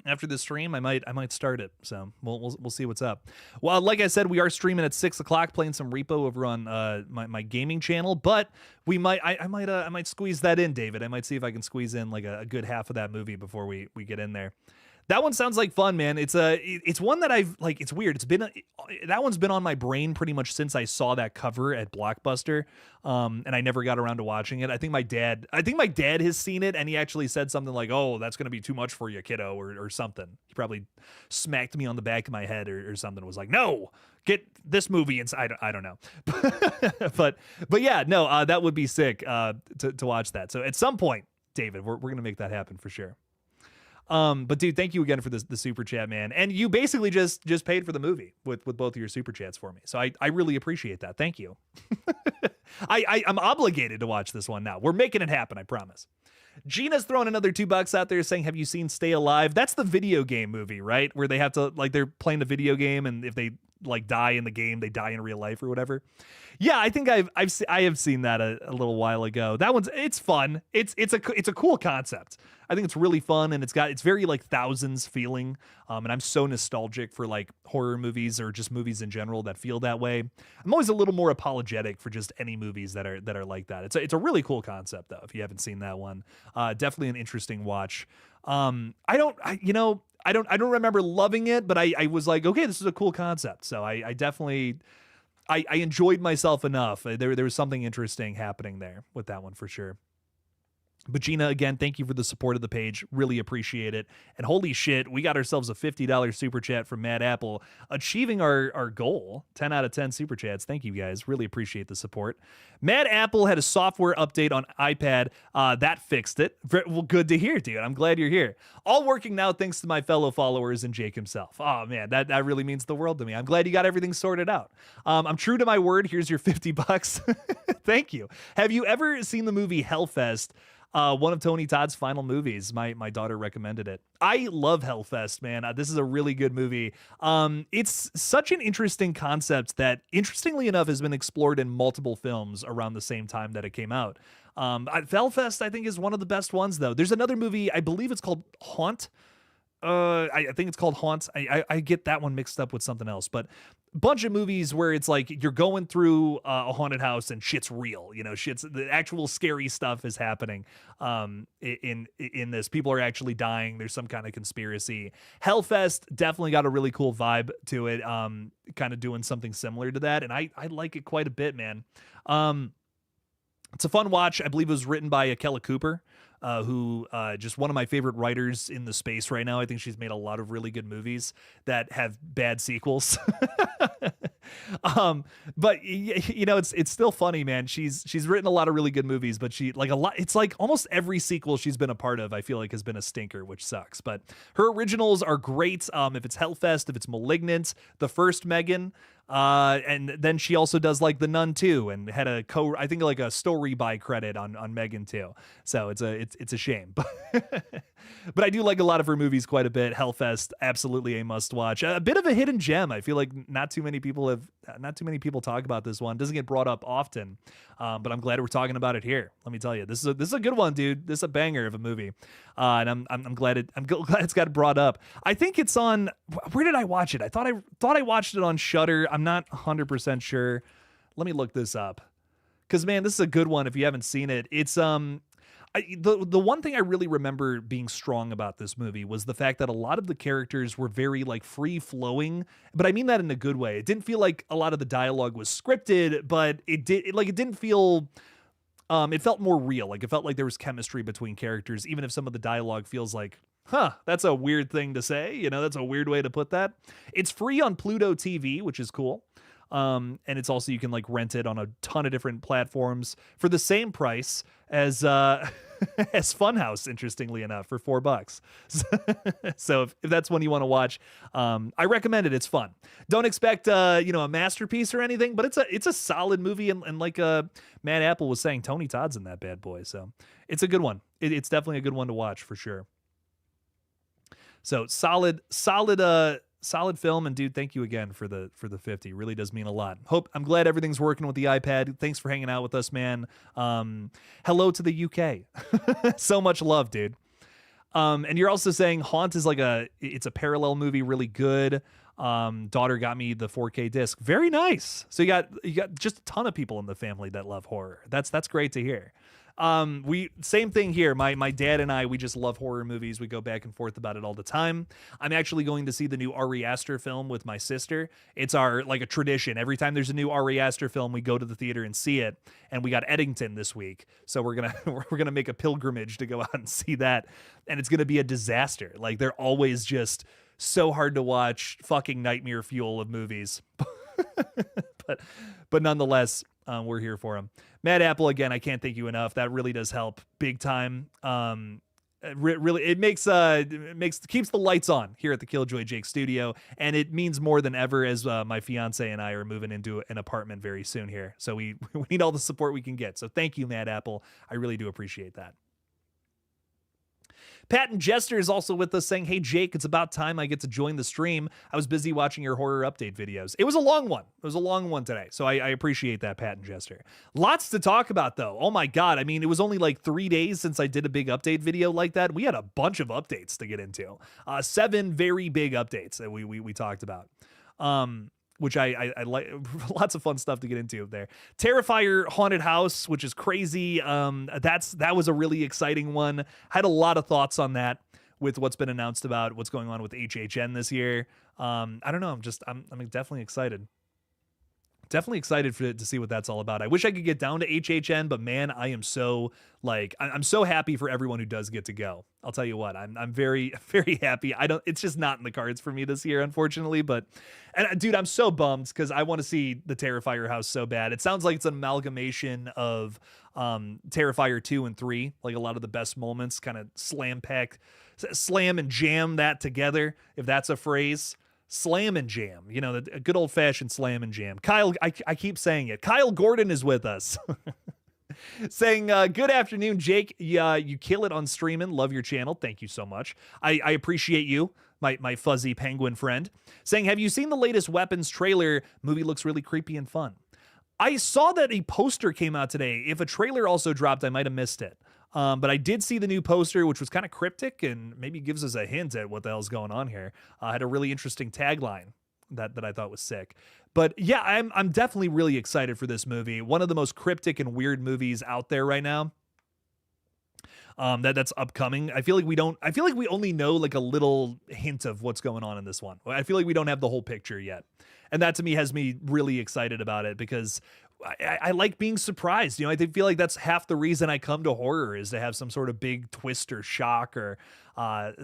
after this stream. I might start it, so we'll see what's up. Well, like I said, we are streaming at 6 o'clock, playing some Repo over on my gaming channel, but I might squeeze that in, David. I might see if I can squeeze in like a good half of that movie before we get in there. That one sounds like fun, man. It's one that I've like. It's weird. That one's been on my brain pretty much since I saw that cover at Blockbuster, and I never got around to watching it. I think my dad has seen it, and he actually said something like, "Oh, that's gonna be too much for you, kiddo," or something. He probably smacked me on the back of my head or something. Was like, "No, get this movie inside." I don't know, but yeah, no, that would be sick to watch that. So at some point, David, we're gonna make that happen for sure. But dude, thank you again for the super chat, man. And you basically just paid for the movie with both of your super chats for me. So I really appreciate that. Thank you. I'm obligated to watch this one now. We're making it happen, I promise. Gina's throwing another $2 out there saying, have you seen Stay Alive? That's the video game movie, right? Where they have to, like, they're playing the video game, and if they like die in the game, they die in real life or whatever. Yeah, I think I have seen that a little while ago. It's fun. It's a cool concept. I think it's really fun, and it's very like Thousands feeling. And I'm so nostalgic for like horror movies or just movies in general that feel that way. I'm always a little more apologetic for just any movies that are like that. It's a really cool concept though. If you haven't seen that one, definitely an interesting watch. I don't remember loving it, but I was like, okay, this is a cool concept. So I definitely enjoyed myself enough. There was something interesting happening there with that one for sure. But Gina, again, thank you for the support of the page. Really appreciate it. And holy shit, we got ourselves a $50 super chat from Mad Apple, achieving our goal. 10 out of 10 super chats. Thank you guys. Really appreciate the support. Mad Apple had a software update on iPad that fixed it. Well, good to hear, dude. I'm glad you're here. All working now thanks to my fellow followers and Jake himself. Oh man, that really means the world to me. I'm glad you got everything sorted out. I'm true to my word. Here's your $50. Thank you. Have you ever seen the movie Hellfest? One of Tony Todd's final movies. My daughter recommended it. I love Hellfest, man. This is a really good movie. It's such an interesting concept that, interestingly enough, has been explored in multiple films around the same time that it came out. Hellfest, I think, is one of the best ones, though. There's another movie, I believe it's called Haunt. I think it's called Haunt. I get that one mixed up with something else, but bunch of movies where it's like you're going through a haunted house and shit's real, shit's the actual scary stuff is happening. In this, people are actually dying. There's some kind of conspiracy. Hellfest definitely got a really cool vibe to it. Kind of doing something similar to that. And I like it quite a bit, man. It's a fun watch. I believe it was written by Akella Cooper, who just one of my favorite writers in the space right now. I think she's made a lot of really good movies that have bad sequels. But it's still funny, man. She's written a lot of really good movies, but it's like almost every sequel she's been a part of, I feel like, has been a stinker, which sucks. But her originals are great. If it's Hellfest, if it's Malignant, the first Megan, and then she also does like The Nun 2 and had I think like a story by credit on Megan too. So it's a shame. But I do like a lot of her movies quite a bit. Hellfest, absolutely a must watch. A bit of a hidden gem. I feel like not too many people talk about this one. Doesn't get brought up often. But I'm glad we're talking about it here. Let me tell you, this is a good one, dude. This is a banger of a movie. And I'm glad it's got brought up. I think it's on, where did I watch it? I thought I watched it on Shudder. I'm not 100% sure. Let me look this up. Cause man, this is a good one if you haven't seen it. It's the one thing I really remember being strong about this movie was the fact that a lot of the characters were very like free flowing, but I mean that in a good way. It didn't feel like a lot of the dialogue was scripted, but it didn't feel, it felt more real. Like it felt like there was chemistry between characters, even if some of the dialogue feels like, that's a weird thing to say. That's a weird way to put that. It's free on Pluto TV, which is cool. And it's also, you can like rent it on a ton of different platforms for the same price as as Funhouse, interestingly enough, for $4. So if that's one you want to watch, I recommend it. It's fun. Don't expect a masterpiece or anything, but it's a solid movie, and like Matt Apple was saying, Tony Todd's in that bad boy, so it's a good one. It's definitely a good one to watch for sure. So solid film, and dude, thank you again for the 50. Really does mean a lot. I'm glad everything's working with the iPad. Thanks for hanging out with us, man. Hello to the UK. So much love, dude. And you're also saying Haunt is like it's a parallel movie, really good. Daughter got me the 4K disc. Very nice. So you got just a ton of people in the family that love horror. That's great to hear. Same thing here. My dad and I, we just love horror movies. We go back and forth about it all the time. I'm actually going to see the new Ari Aster film with my sister. It's our like a tradition. Every time there's a new Ari Aster film, we go to the theater and see it. And we got Eddington this week, so we're gonna make a pilgrimage to go out and see that. And it's gonna be a disaster. Like they're always just so hard to watch. Fucking nightmare fuel of movies. but nonetheless. We're here for him. Matt Apple, again, I can't thank you enough. That really does help big time. Really, it keeps the lights on here at the KillJoy Jake studio, and it means more than ever as my fiance and I are moving into an apartment very soon here. So we need all the support we can get. So thank you, Matt Apple. I really do appreciate that. Patton Jester is also with us saying, hey, Jake, it's about time I get to join the stream. I was busy watching your horror update videos. It was a long one. It was a long one today. So I appreciate that, Patton Jester. Lots to talk about, though. Oh, my God. I mean, it was only like 3 days since I did a big update video like that. We had a bunch of updates to get into. 7 very big updates that we talked about. Which I like. Lots of fun stuff to get into there. Terrifier Haunted House, which is crazy. That was a really exciting one. Had a lot of thoughts on that with what's been announced about what's going on with HHN this year. I don't know. I'm definitely excited. Definitely excited to see what that's all about. I wish I could get down to HHN, but man, I am so I'm so happy for everyone who does get to go. I'll tell you what, I'm very, very happy. It's just not in the cards for me this year, unfortunately, and dude, I'm so bummed because I want to see the Terrifier house so bad. It sounds like it's an amalgamation of Terrifier 2 and 3, like a lot of the best moments kind of slam and jam that together, if that's a phrase. Slam and jam, the good old fashioned slam and jam. Kyle, I keep saying it. Kyle Gordon is with us saying, good afternoon, Jake. You kill it on streaming. Love your channel. Thank you so much. I appreciate you. My fuzzy penguin friend saying, have you seen the latest Weapons trailer? Movie looks really creepy and fun. I saw that a poster came out today. If a trailer also dropped, I might have missed it. But I did see the new poster, which was kind of cryptic and maybe gives us a hint at what the hell's going on here. Had a really interesting tagline. that I thought was sick. But yeah, I'm definitely really excited for this movie. One of the most cryptic and weird movies out there right now. That's upcoming. I feel like we only know like a little hint of what's going on in this one. I feel like we don't have the whole picture yet. And that to me has me really excited about it because I like being surprised. I feel like that's half the reason I come to horror, is to have some sort of big twist or shock or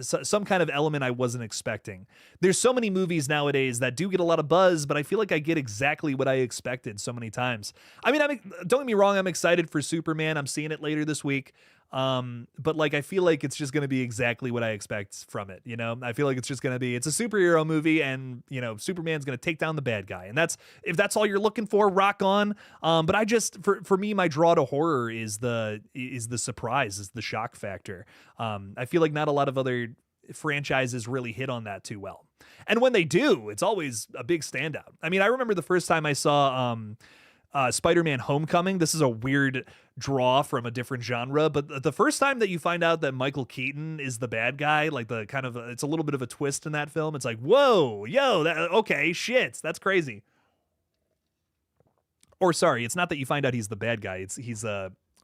some kind of element I wasn't expecting. There's so many movies nowadays that do get a lot of buzz, but I feel like I get exactly what I expected so many times. I mean, don't get me wrong, I'm excited for Superman. I'm seeing it later this week. But like, I feel like it's just going to be exactly what I expect from it. I feel like it's just going to be, it's a superhero movie and, Superman's going to take down the bad guy. And if that's all you're looking for, rock on. But I just, for me, my draw to horror is the surprise, is the shock factor. I feel like not a lot of other franchises really hit on that too well. And when they do, it's always a big standout. I mean, I remember the first time I saw, Spider-Man Homecoming. This is a weird draw from a different genre, but the first time that you find out that Michael Keaton is the bad guy, like the kind of, it's a little bit of a twist in that film. It's like, whoa, okay, shit, that's crazy. Or sorry, it's not that you find out he's the bad guy. He's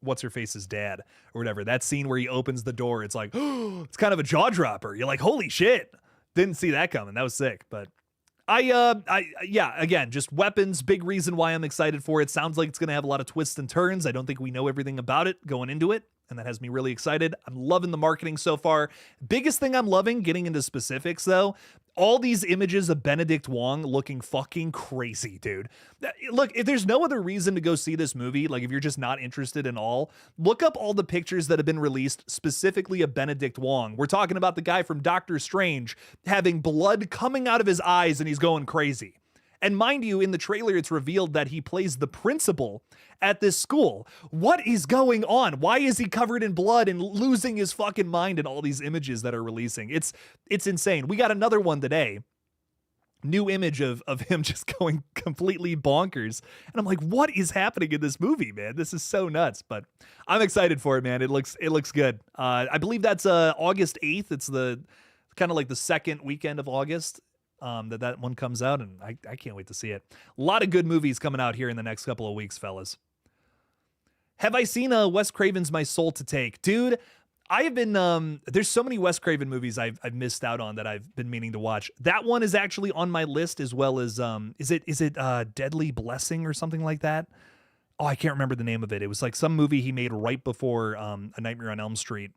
what's her face's dad or whatever. That scene where he opens the door, it's like, oh, it's kind of a jaw dropper. You're like, holy shit, didn't see that coming. That was sick, but. Yeah, again, just weapons, big reason why I'm excited for it. Sounds like it's going to have a lot of twists and turns. I don't think we know everything about it going into it, and that has me really excited. I'm loving the marketing so far. Biggest thing I'm loving, getting into specifics though, all these images of Benedict Wong looking fucking crazy, dude. Look, if there's no other reason to go see this movie, like if you're just not interested in all, look up all the pictures that have been released specifically of Benedict Wong. We're talking about the guy from Doctor Strange having blood coming out of his eyes and he's going crazy. And mind you, in the trailer, it's revealed that he plays the principal at this school. What is going on? Why is he covered in blood and losing his fucking mind in all these images that are releasing? It's insane. We got another one today. New image of him just going completely bonkers. And I'm like, what is happening in this movie, man? This is so nuts. But I'm excited for it, man. It looks good. I believe that's August 8th. It's the kind of like the second weekend of August. That one comes out, and I can't wait to see it. A lot of good movies coming out here in the next couple of weeks, fellas. Have I seen Wes Craven's My Soul to Take? Dude, I have been, there's so many Wes Craven movies I've missed out on that I've been meaning to watch. That one is actually on my list, as well as, is it Deadly Blessing or something like that? Oh, I can't remember the name of it. It was like some movie he made right before A Nightmare on Elm Street.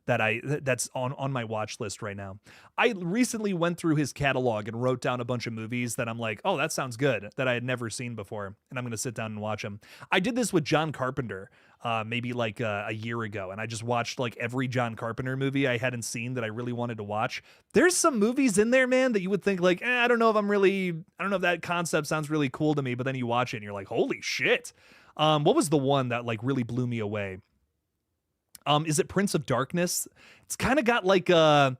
That's on my watch list right now. I recently went through his catalog and wrote down a bunch of movies that I'm like, oh, that sounds good, that I had never seen before, and I'm going to sit down and watch them. I did this with John Carpenter maybe like a year ago, and I just watched like every John Carpenter movie I hadn't seen that I really wanted to watch. There's some movies in there, man, that you would think like, I don't know if that concept sounds really cool to me, but then you watch it and you're like, holy shit. What was the one that like really blew me away? Is it Prince of Darkness? It's kind of got like the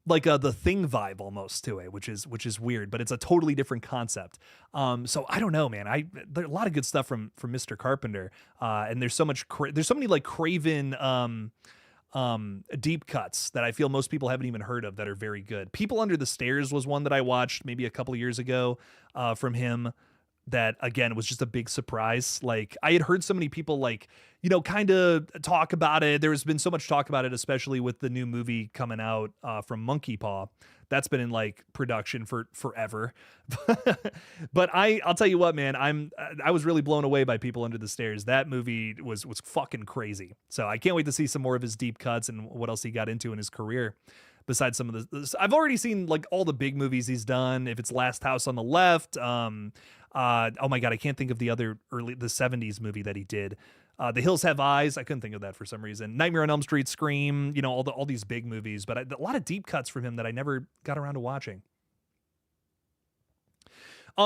Thing vibe almost to it, which is weird, but it's a totally different concept. So I don't know, man. There's a lot of good stuff from Mr. Carpenter, and there's so many like Craven deep cuts that I feel most people haven't even heard of that are very good. People Under the Stairs was one that I watched maybe a couple of years ago from him. That again was just a big surprise. Like I had heard so many people like, kind of talk about it. There's been so much talk about it, especially with the new movie coming out from Monkey Paw. That's been in like production for forever. But I'll tell you what, man, I was really blown away by People Under the Stairs. That movie was fucking crazy. So I can't wait to see some more of his deep cuts and what else he got into in his career. Besides some of I've already seen like all the big movies he's done. If it's Last House on the Left, oh my God, I can't think of the 70s movie that he did. The Hills Have Eyes. I couldn't think of that for some reason. Nightmare on Elm Street, Scream, all these big movies, but a lot of deep cuts from him that I never got around to watching.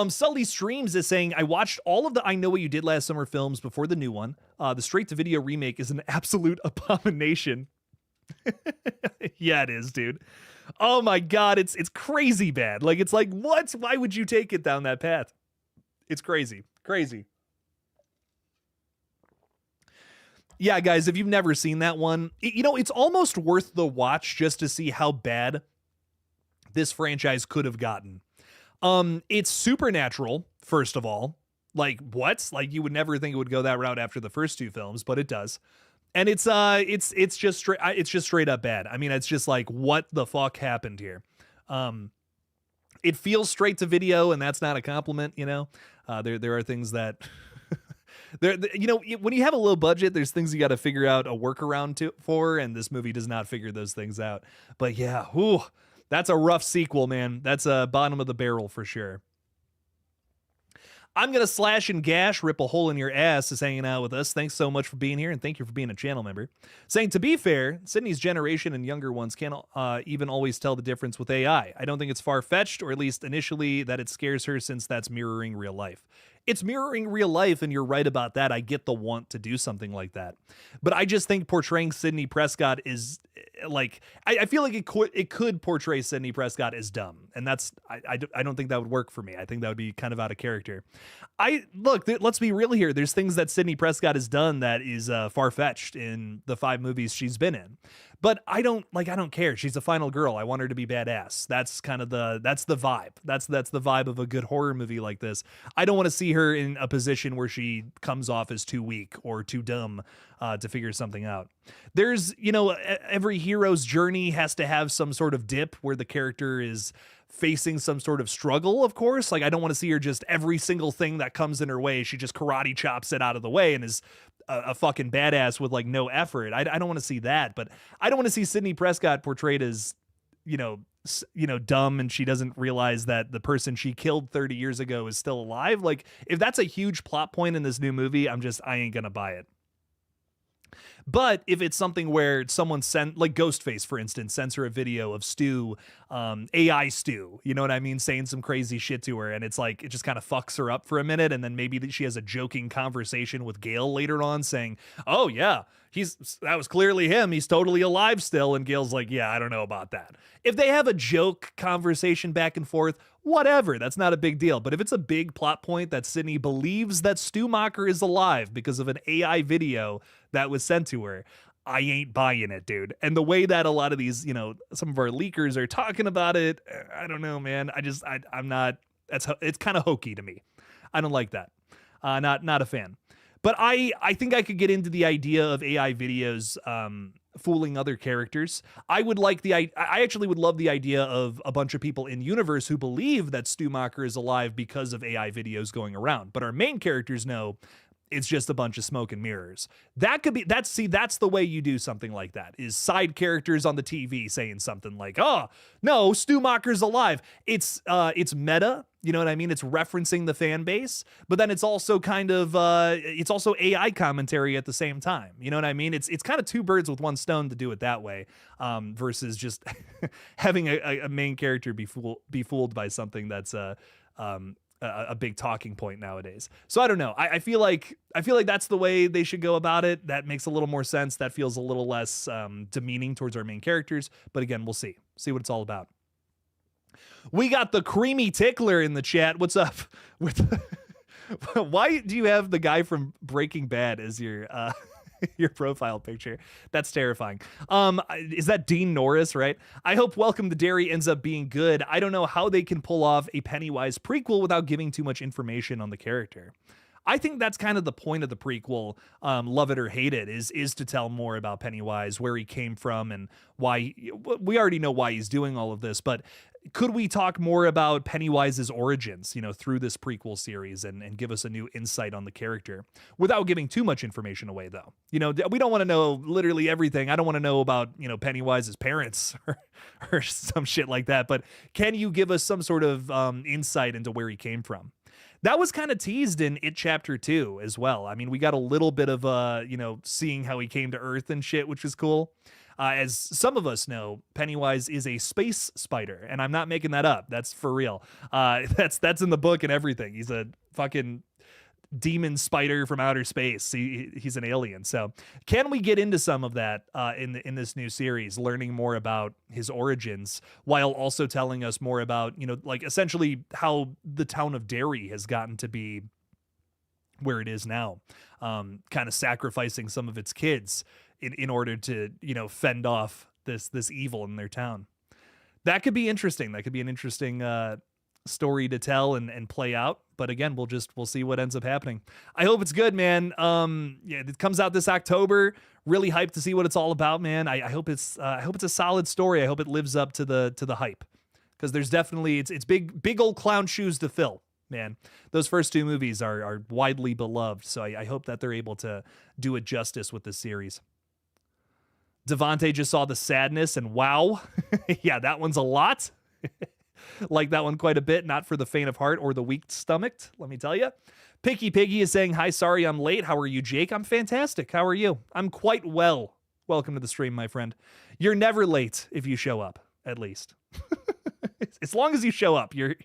Sully Streams is saying, I watched all of the I Know What You Did Last Summer films before the new one. The straight-to-video remake is an absolute abomination. Yeah, it is, dude. Oh my God, it's crazy bad. Like, it's like, what? Why would you take it down that path? It's crazy. Yeah, guys, if you've never seen that one, it's almost worth the watch just to see how bad this franchise could have gotten. It's supernatural, first of all. Like, what? Like, you would never think it would go that route after the first two films, but it does. And it's just straight up bad. I mean, it's just like, what the fuck happened here? It feels straight to video, and that's not a compliment, you know. There are things that there, you know, when you have a low budget, there's things you got to figure out a workaround for, and this movie does not figure those things out. But yeah, whew, that's a rough sequel, man. That's a bottom of the barrel for sure. I'm going to slash and gash, rip a hole in your ass is hanging out with us. Thanks so much for being here, and thank you for being a channel member. Saying, to be fair, Sydney's generation and younger ones can't even always tell the difference with AI. I don't think it's far-fetched, or at least initially, that it scares her, since that's mirroring real life. It's mirroring real life, and you're right about that. I get the want to do something like that. But I just think portraying Sidney Prescott is, like, I feel like it could portray Sidney Prescott as dumb. And that's, I don't think that would work for me. I think that would be kind of out of character. Let's be real here. There's things that Sidney Prescott has done that is far-fetched in the 5 movies she's been in. But I don't care. She's a final girl. I want her to be badass. That's kind of that's the vibe. That's the vibe of a good horror movie like this. I don't want to see her in a position where she comes off as too weak or too dumb to figure something out. There's, you know, every hero's journey has to have some sort of dip where the character is facing some sort of struggle, of course. Like, I don't want to see her just every single thing that comes in her way, she just karate chops it out of the way and is a fucking badass with like no effort. I don't want to see that, but I don't want to see Sidney Prescott portrayed as, you know, dumb, and she doesn't realize that the person she killed 30 years ago is still alive. Like, if that's a huge plot point in this new movie, I ain't gonna buy it. But if it's something where someone sent, like Ghostface, for instance, sends her a video of Stu, AI Stu, you know what I mean, saying some crazy shit to her, and it's like, it just kind of fucks her up for a minute, and then maybe she has a joking conversation with Gale later on saying, oh yeah, that was clearly him, he's totally alive still, and Gale's like, yeah, I don't know about that. If they have a joke conversation back and forth, whatever, that's not a big deal. But if it's a big plot point that Sydney believes that Stu Macher is alive because of an AI video that was sent to her, I ain't buying it, dude. And the way that a lot of these, you know, some of our leakers are talking about it, I don't know, man. I'm not, it's kind of hokey to me. I don't like that. Not a fan. But I think I could get into the idea of AI videos fooling other characters. I actually would love the idea of a bunch of people in universe who believe that Stu Macher is alive because of AI videos going around. But our main characters know it's just a bunch of smoke and mirrors. That's the way you do something like that, is side characters on the TV saying something like, oh, no, Stu Macher's alive. It's meta, you know what I mean? It's referencing the fan base, but then it's also kind of, it's also AI commentary at the same time. You know what I mean? It's kind of two birds with one stone to do it that way, versus just having a main character be fooled by something that's a big talking point nowadays. So I don't know. I feel like that's the way they should go about it. That makes a little more sense. That feels a little less demeaning towards our main characters. But again, we'll see what it's all about. We got the Creamy Tickler in the chat. What's up? Why do you have the guy from Breaking Bad as your your profile picture? That's terrifying. Is that Dean Norris, right? I hope Welcome to Derry ends up being good. I don't know how they can pull off a Pennywise prequel without giving too much information on the character. I think that's kind of the point of the prequel, love it or hate it, is to tell more about Pennywise, where he came from, and why. We already know why he's doing all of this, but could we talk more about Pennywise's origins, you know, through this prequel series, and give us a new insight on the character without giving too much information away, though? You know, we don't want to know literally everything. I don't want to know about, you know, Pennywise's parents or some shit like that, but can you give us some sort of insight into where he came from? That was kind of teased in It Chapter 2 as well. I mean, we got a little bit of, you know, seeing how he came to Earth and shit, which was cool. As some of us know, Pennywise is a space spider, and I'm not making that up. That's for real. That's in the book and everything. He's a fucking demon spider from outer space. He's an alien. So can we get into some of that in this new series, learning more about his origins, while also telling us more about, you know, like essentially how the town of Derry has gotten to be where it is now, kind of sacrificing some of its kids in order to, you know, fend off this evil in their town. That could be interesting. That could be an interesting story to tell and play out. But again, we'll see what ends up happening. I hope it's good, man. Yeah, it comes out this October. Really hyped to see what it's all about, man. I hope it's a solid story. I hope it lives up to the hype, because there's definitely it's big old clown shoes to fill, man. Those first two movies are widely beloved, so I hope that they're able to do it justice with this series. Devontae just saw The Sadness, and wow, yeah, that one's a lot. Like that one quite a bit, not for the faint of heart or the weak-stomached, let me tell you. Picky Piggy is saying, hi, sorry I'm late. How are you, Jake? I'm fantastic. How are you? I'm quite well. Welcome to the stream, my friend. You're never late if you show up, at least. As long as you show up, you're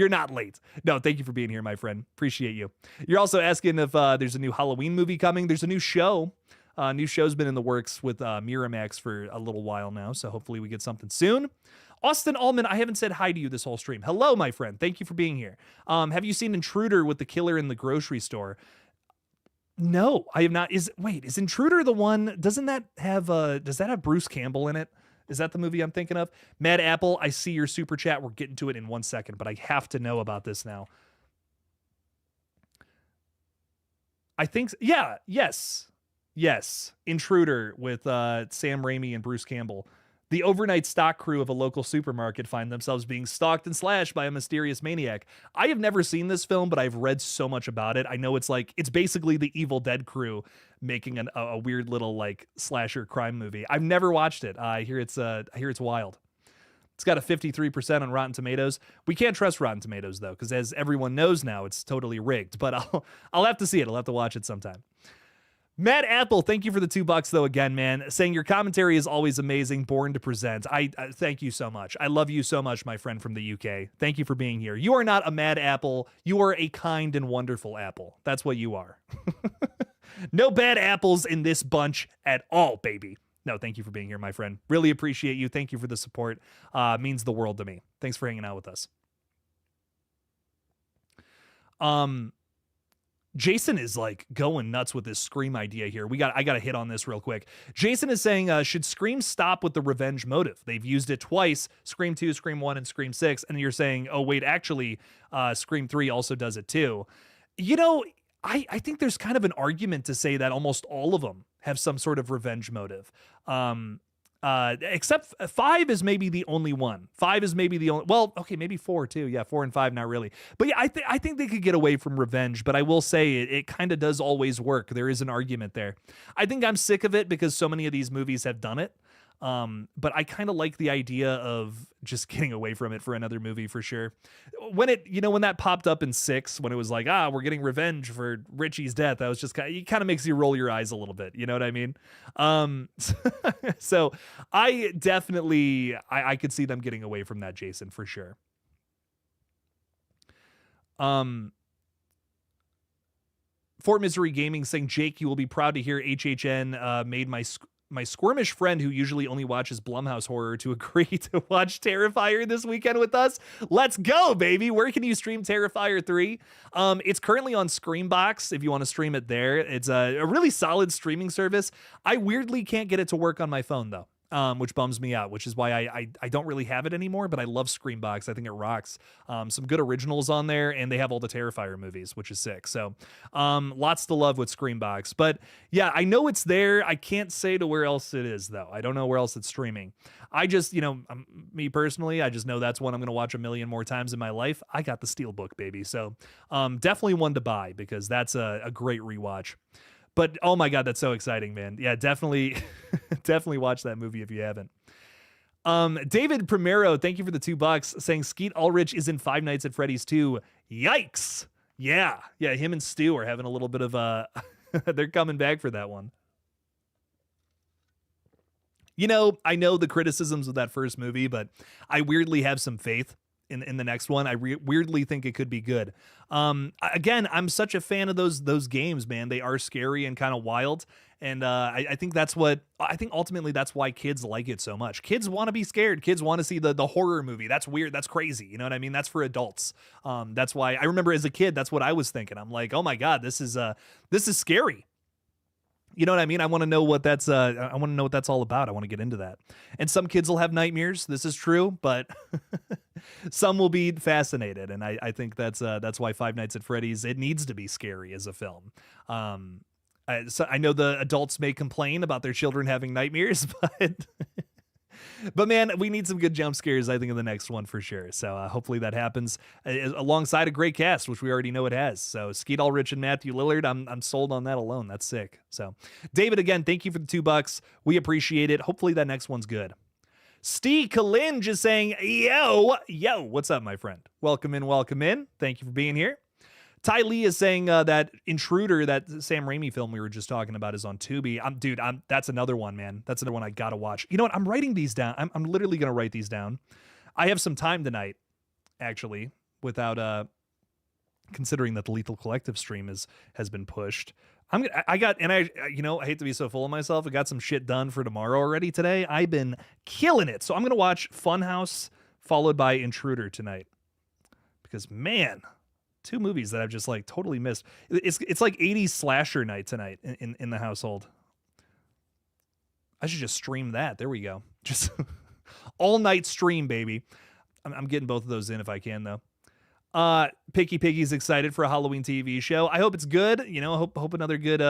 not late. No, thank you for being here, my friend. Appreciate you. You're also asking if there's a new Halloween movie coming. There's a new show. New show's been in the works with Miramax for a little while now, so hopefully we get something soon. Austin Allman, I haven't said hi to you this whole stream. Hello, my friend. Thank you for being here. Have you seen Intruder with the killer in the grocery store? No, I have not. Is Intruder the one? Does that have Bruce Campbell in it? Is that the movie I'm thinking of? Mad Apple, I see your super chat. We're getting to it in 1 second, but I have to know about this now. I think, yeah, yes. Intruder with Sam Raimi and Bruce Campbell. The overnight stock crew of a local supermarket find themselves being stalked and slashed by a mysterious maniac. I have never seen this film, but I've read so much about it. I know it's basically the Evil Dead crew making a weird little like slasher crime movie. I've never watched it. I hear it's wild. It's got a 53% on Rotten Tomatoes. We can't trust Rotten Tomatoes though, because as everyone knows now, it's totally rigged. But I'll have to see it. I'll have to watch it sometime. Mad Apple, thank you for the $2 though again, man. Saying your commentary is always amazing, born to present. I thank you so much. I love you so much, my friend from the UK. Thank you for being here. You are not a mad apple. You are a kind and wonderful apple. That's what you are. No bad apples in this bunch at all, baby. No, thank you for being here, my friend. Really appreciate you. Thank you for the support. Means the world to me. Thanks for hanging out with us. Jason is like going nuts with this Scream idea here. I got to hit on this real quick. Jason is saying, should Scream stop with the revenge motive? They've used it twice, Scream 2, Scream 1, and Scream 6. And you're saying, oh, wait, actually, Scream 3 also does it too. You know, I think there's kind of an argument to say that almost all of them have some sort of revenge motive. Except 5 is maybe the only one. 5 is maybe the only, well, okay, maybe 4 too. Yeah, 4 and 5, not really. But yeah, I think they could get away from revenge, but I will say it kind of does always work. There is an argument there. I think I'm sick of it because so many of these movies have done it. But I kind of like the idea of just getting away from it for another movie for sure. When that popped up in 6, when it was like, we're getting revenge for Richie's death, that was just it kind of makes you roll your eyes a little bit. You know what I mean? So I definitely, I could see them getting away from that, Jason, for sure. Fort Misery Gaming saying, Jake, you will be proud to hear HHN made my squirmish friend who usually only watches Blumhouse horror to agree to watch Terrifier this weekend with us. Let's go, baby. Where can you stream Terrifier 3? It's currently on Screambox if you want to stream it there. It's a really solid streaming service. I weirdly can't get it to work on my phone though. Which bums me out, which is why I don't really have it anymore, but I love Screambox. I think it rocks. Some good originals on there, and they have all the Terrifier movies, which is sick. So lots to love with Screambox. But yeah, I know it's there. I can't say to where else it is, though. I don't know where else it's streaming. I just, me personally, I just know that's one I'm going to watch a million more times in my life. I got the Steelbook, baby. So definitely one to buy because that's a great rewatch. But oh my God, that's so exciting, man. Yeah, definitely, definitely watch that movie if you haven't. David Primero, thank you for the $2, saying Skeet Ulrich is in Five Nights at Freddy's 2. Yikes. Yeah, him and Stu are having a little bit of they're coming back for that one. I know the criticisms of that first movie, but I weirdly have some faith in the next one. I weirdly think it could be good. Again, I'm such a fan of those games, man. They are scary and kind of wild. And I think ultimately that's why kids like it so much. Kids want to be scared. Kids want to see the horror movie. That's weird. That's crazy. You know what I mean? That's for adults. That's why I remember as a kid, that's what I was thinking. I'm like, oh my God, this is scary. You know what I mean? I want to know what that's all about. I want to get into that. And some kids will have nightmares. This is true, but Some will be fascinated, and I think that's why Five Nights at Freddy's, it needs to be scary as a film. So I know the adults may complain about their children having nightmares, but man, we need some good jump scares, I think, in the next one for sure. So hopefully that happens alongside a great cast, which we already know it has. So Skeet Ulrich and Matthew Lillard, I'm sold on that alone. That's sick. So David, again, thank you for the $2. We appreciate it. Hopefully that next one's good. Steve Kalinj is saying, yo, what's up, my friend? Welcome in. Thank you for being here. Ty Lee is saying that Intruder, that Sam Raimi film we were just talking about, is on Tubi. That's another one, man. That's another one I gotta watch. You know what? I'm writing these down. I'm literally gonna write these down. I have some time tonight, actually, without considering that the Lethal Collective stream has been pushed. I hate to be so full of myself. I got some shit done for tomorrow already today. I've been killing it. So I'm gonna watch Funhouse followed by Intruder tonight. Because man, 2 movies that I've just like totally missed. It's like 80s slasher night tonight in the household. I should just stream that. There we go. Just all night stream, baby. I'm getting both of those in if I can, though. Picky Piggy's excited for a Halloween TV show. I hope it's good. You know, hope another good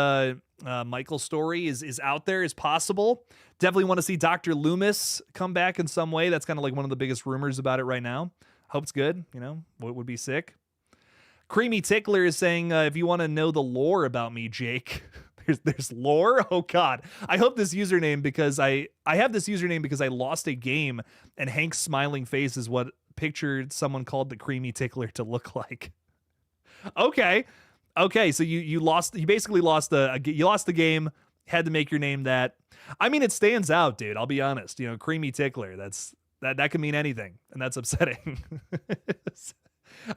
Michael story is out there as possible. Definitely want to see Dr. Loomis come back in some way. That's kind of like one of the biggest rumors about it right now. Hope it's good. You know, what would be sick. Creamy Tickler is saying, if you want to know the lore about me, Jake, there's lore. Oh God. I hope this username, because I have this username because I lost a game and Hank's smiling face is what pictured someone called the Creamy Tickler to look like. Okay. So you basically lost the game, had to make your name that. I mean, it stands out, dude. I'll be honest. You know, Creamy Tickler, that can mean anything, and that's upsetting.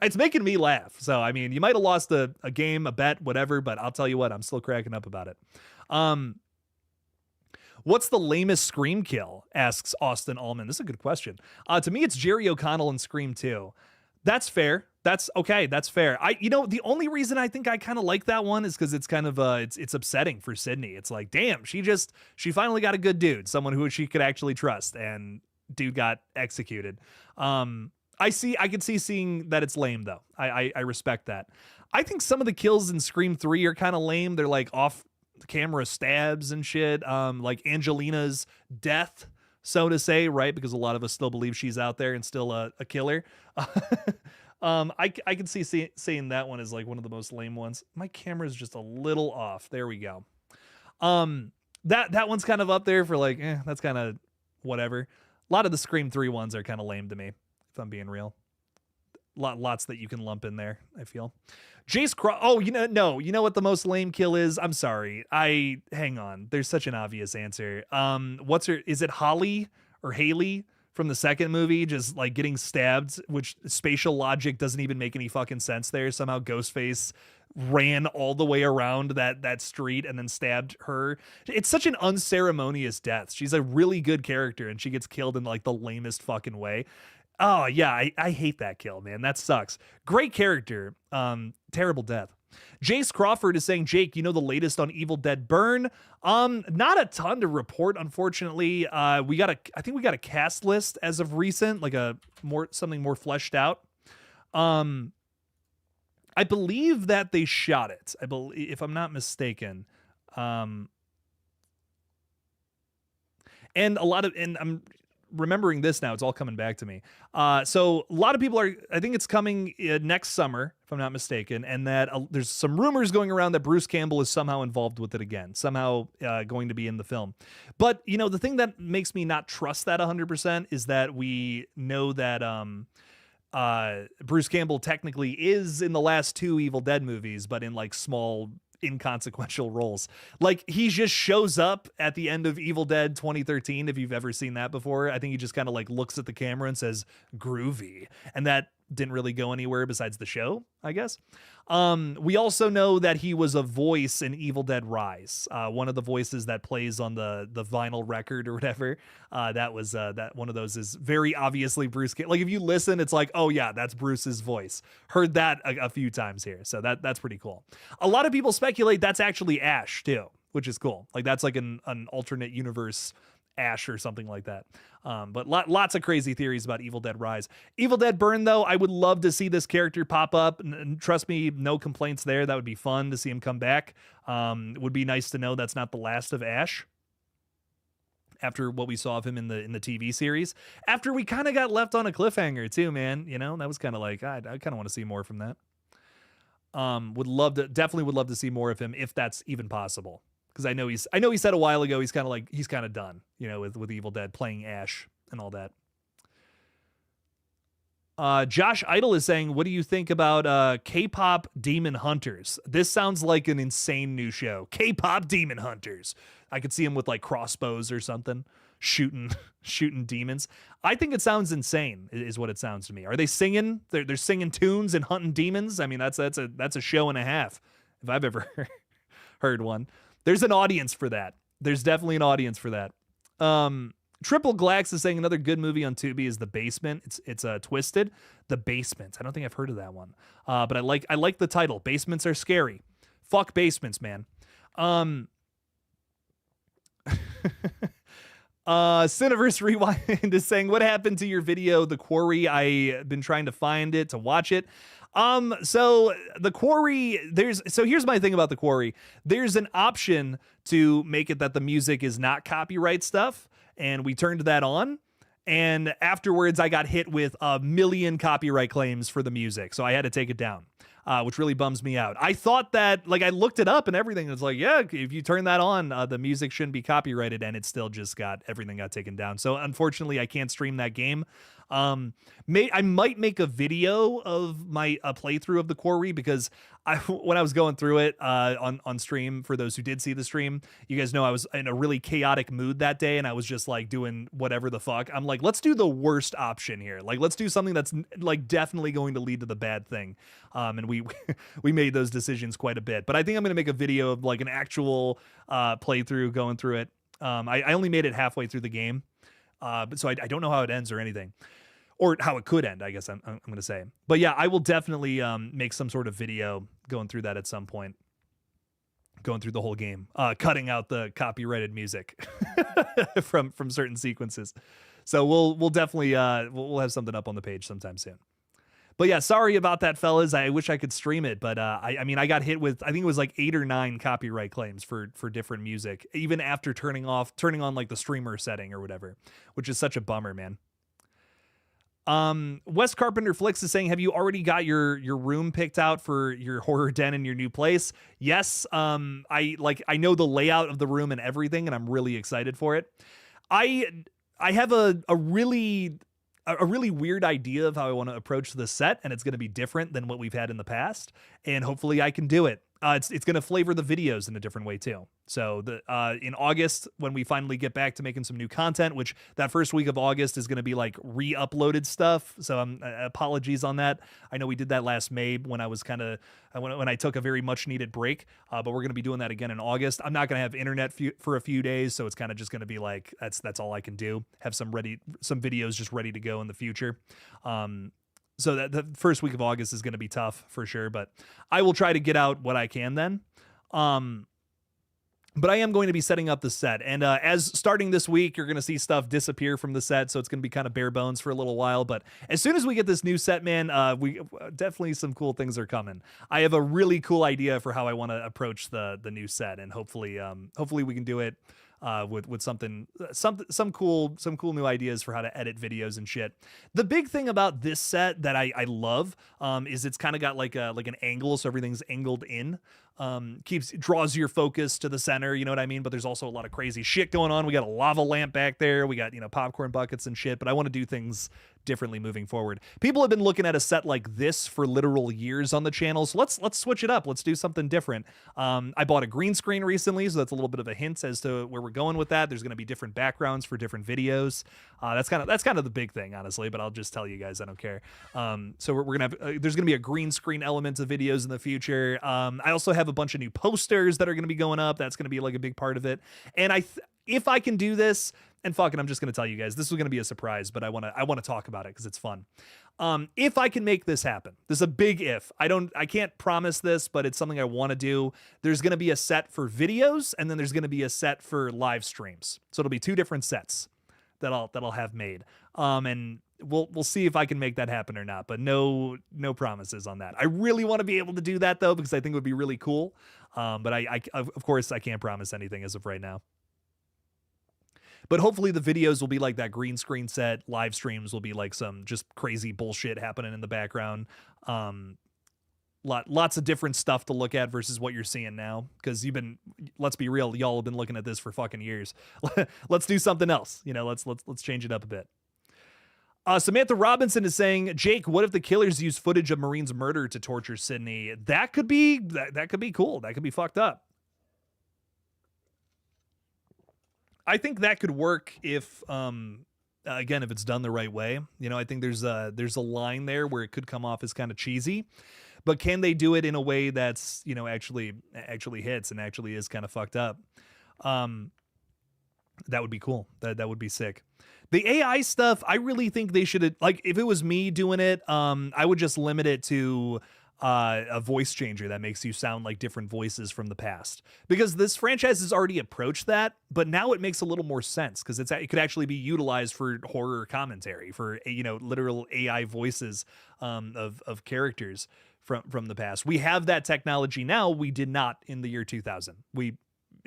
It's making me laugh. So, I mean, you might have lost a game, a bet, whatever, but I'll tell you what, I'm still cracking up about it. What's the lamest Scream kill? Asks Austin Allman. This is a good question. To me, it's Jerry O'Connell in Scream 2. That's fair. That's okay. That's fair. The only reason I think I kind of like that one is because it's kind of it's upsetting for Sydney. It's like, damn, she finally got a good dude, someone who she could actually trust, and dude got executed. I could see seeing that it's lame, though. I respect that. I think some of the kills in Scream 3 are kind of lame. They're like off the camera stabs and shit. Like Angelina's death, so to say, right? Because a lot of us still believe she's out there and still a killer. I can see saying that one is like one of the most lame ones. My camera's just a little off. There we go. That one's kind of up there for like, that's kind of whatever. A lot of the Scream 3 ones are kind of lame to me, if I'm being real. Lots that you can lump in there, I feel. Jace you know what the most lame kill is? I'm sorry. Hang on. There's such an obvious answer. Is it Holly or Haley from the second movie? Just like getting stabbed, which spatial logic doesn't even make any fucking sense there. Somehow Ghostface ran all the way around that street and then stabbed her. It's such an unceremonious death. She's a really good character and she gets killed in like the lamest fucking way. Oh yeah, I hate that kill, man. That sucks. Great character. Terrible death. Jace Crawford is saying, Jake, you know the latest on Evil Dead Burn? Not a ton to report, unfortunately. I think we got a cast list as of recent, like something more fleshed out. I believe that they shot it. If I'm not mistaken. And I'm remembering this now, it's all coming back to me. So a lot of people I think it's coming next summer, if I'm not mistaken, and that there's some rumors going around that Bruce Campbell is somehow involved with it again, somehow going to be in the film. But, the thing that makes me not trust that 100% is that we know that Bruce Campbell technically is in the last 2 Evil Dead movies, but in like small inconsequential roles. Like he just shows up at the end of Evil Dead 2013, if you've ever seen that before. I think he just kind of like looks at the camera and says groovy, and that didn't really go anywhere besides the show, I guess. We also know that he was a voice in Evil Dead Rise, one of the voices that plays on the vinyl record or whatever. That one of those is very obviously Bruce. Like if you listen, it's like, oh yeah, that's Bruce's voice. Heard that a few times here, so that's pretty cool. A lot of people speculate that's actually Ash too, which is cool. Like that's like an alternate universe Ash or something like that. But lots of crazy theories about Evil Dead Rise. Evil Dead Burn, though, I would love to see this character pop up. And trust me, no complaints there. That would be fun to see him come back. Would be nice to know that's not the last of Ash after what we saw of him in the TV series. After we kind of got left on a cliffhanger too, man. You know, that was kind of like, I kind of want to see more from that. Definitely would love to see more of him if that's even possible. Because I know he said a while ago he's kind of done, you know, with Evil Dead playing Ash and all that. Josh Idle is saying, what do you think about K-pop Demon Hunters? This sounds like an insane new show. K-pop Demon Hunters. I could see him with like crossbows or something, shooting demons. I think it sounds insane, is what it sounds to me. Are they singing? They're singing tunes and hunting demons. I mean, that's a show and a half, if I've ever heard one. There's an audience for that. There's definitely an audience for that. Triple Glax is saying another good movie on Tubi is The Basement. It's Twisted. The Basement. I don't think I've heard of that one. But I like the title. Basements are scary. Fuck basements, man. Cineverse Rewind is saying, what happened to your video, The Quarry? I've been trying to find it to watch it. So The Quarry, here's my thing about The Quarry. There's an option to make it that the music is not copyright stuff, and we turned that on. And afterwards, I got hit with 1 million copyright claims for the music, so I had to take it down, which really bums me out. I thought that, like, I looked it up and everything. It's like, yeah, if you turn that on, the music shouldn't be copyrighted, and it still just everything got taken down. So unfortunately, I can't stream that game. I might make a video of my playthrough of The Quarry, because when I was going through it on stream, for those who did see the stream, you guys know I was in a really chaotic mood that day, and I was just like doing whatever the fuck. I'm like, let's do the worst option here. Like, let's do something that's like definitely going to lead to the bad thing. And we made those decisions quite a bit. But I think I'm gonna make a video of like an actual playthrough going through it. I only made it halfway through the game. But so I don't know how it ends or anything, or how it could end, I guess I'm going to say. But yeah, I will definitely make some sort of video going through that at some point, going through the whole game, cutting out the copyrighted music from certain sequences. So we'll definitely we'll have something up on the page sometime soon. But yeah, sorry about that, fellas. I wish I could stream it, but I mean, I got hit with, I think it was like 8 or 9 copyright claims for different music, even after turning on like the streamer setting or whatever, which is such a bummer, man. Wes Carpenter Flicks is saying, have you already got your room picked out for your horror den in your new place? Yes. I know the layout of the room and everything, and I'm really excited for it. I have a really weird idea of how I want to approach the set, and it's going to be different than what we've had in the past, and hopefully I can do it. It's going to flavor the videos in a different way too. So in August, when we finally get back to making some new content, which that first week of August is going to be like re-uploaded stuff. So apologies on that. I know we did that last May when I was when I took a very much needed break, but we're going to be doing that again in August. I'm not going to have internet for a few days, so it's kind of just going to be like, that's all I can do. Have some videos just ready to go in the future. So that the first week of August is going to be tough for sure, but I will try to get out what I can then. But I am going to be setting up the set, and as starting this week, you're going to see stuff disappear from the set, so it's going to be kind of bare bones for a little while. But as soon as we get this new set, man, we definitely some cool things are coming. I have a really cool idea for how I want to approach the new set, and hopefully we can do it with some cool new ideas for how to edit videos and shit. The big thing about this set that I love is it's kind of got like an angle, so everything's angled in. Draws your focus to the center, you know what I mean? But there's also a lot of crazy shit going on. We got a lava lamp back there. We got, popcorn buckets and shit, but I want to do things differently moving forward. People have been looking at a set like this for literal years on the channel, so let's switch it up. Let's do something different. I bought a green screen recently, so that's a little bit of a hint as to where we're going with that. There's going to be different backgrounds for different videos. That's kind of the big thing, honestly, but I'll just tell you guys, I don't care. So we're gonna have there's gonna be a green screen element of videos in the future. I also have have a bunch of new posters that are going to be going up. That's going to be like a big part of it. And if I can do this, and fuck it, I'm just going to tell you guys, this was going to be a surprise, but I want to talk about it because it's fun. If I can make this happen, this is a big if. I can't promise this, but it's something I want to do. There's going to be a set for videos, and then there's going to be a set for live streams. So it'll be 2 different sets that I'll have made. And we'll see if I can make that happen or not, but no promises on that. I really want to be able to do that though, because I think it would be really cool. But I of course I can't promise anything as of right now. But hopefully the videos will be like that green screen set. Live streams will be like some just crazy bullshit happening in the background. Lots of different stuff to look at versus what you're seeing now. Because let's be real, y'all have been looking at this for fucking years. Let's do something else. Let's change it up a bit. Samantha Robinson is saying, Jake, what if the killers use footage of Marine's murder to torture Sydney? That could be cool. That could be fucked up. I think that could work if, again, if it's done the right way. I think there's a line there where it could come off as kind of cheesy, but can they do it in a way that's, actually hits and actually is kind of fucked up? That would be cool. That would be sick. The AI stuff, I really think they should, like, if it was me doing it, I would just limit it to a voice changer that makes you sound like different voices from the past, because this franchise has already approached that, but now it makes a little more sense because it could actually be utilized for horror commentary, for literal AI voices of characters from the past. We have that technology now. We did not in the year 2000.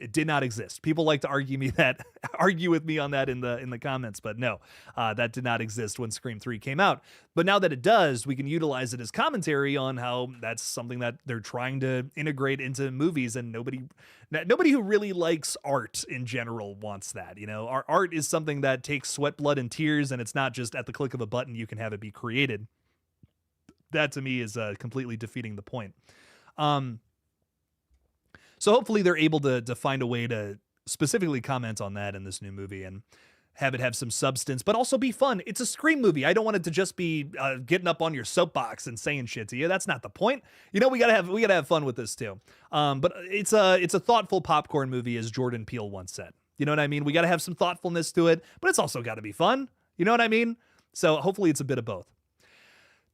It did not exist. People like to argue with me on that in the comments, but no, that did not exist when Scream 3 came out. But now that it does, we can utilize it as commentary on how that's something that they're trying to integrate into movies, and nobody who really likes art in general wants that. Our art is something that takes sweat, blood, and tears, and it's not just at the click of a button you can have it be created. That to me is completely defeating the point. So hopefully they're able to find a way to specifically comment on that in this new movie and have it have some substance, but also be fun. It's a Scream movie. I don't want it to just be getting up on your soapbox and saying shit to you. That's not the point. We gotta have fun with this too. But it's a thoughtful popcorn movie, as Jordan Peele once said. You know what I mean? We gotta have some thoughtfulness to it, but it's also gotta be fun. You know what I mean? So hopefully it's a bit of both.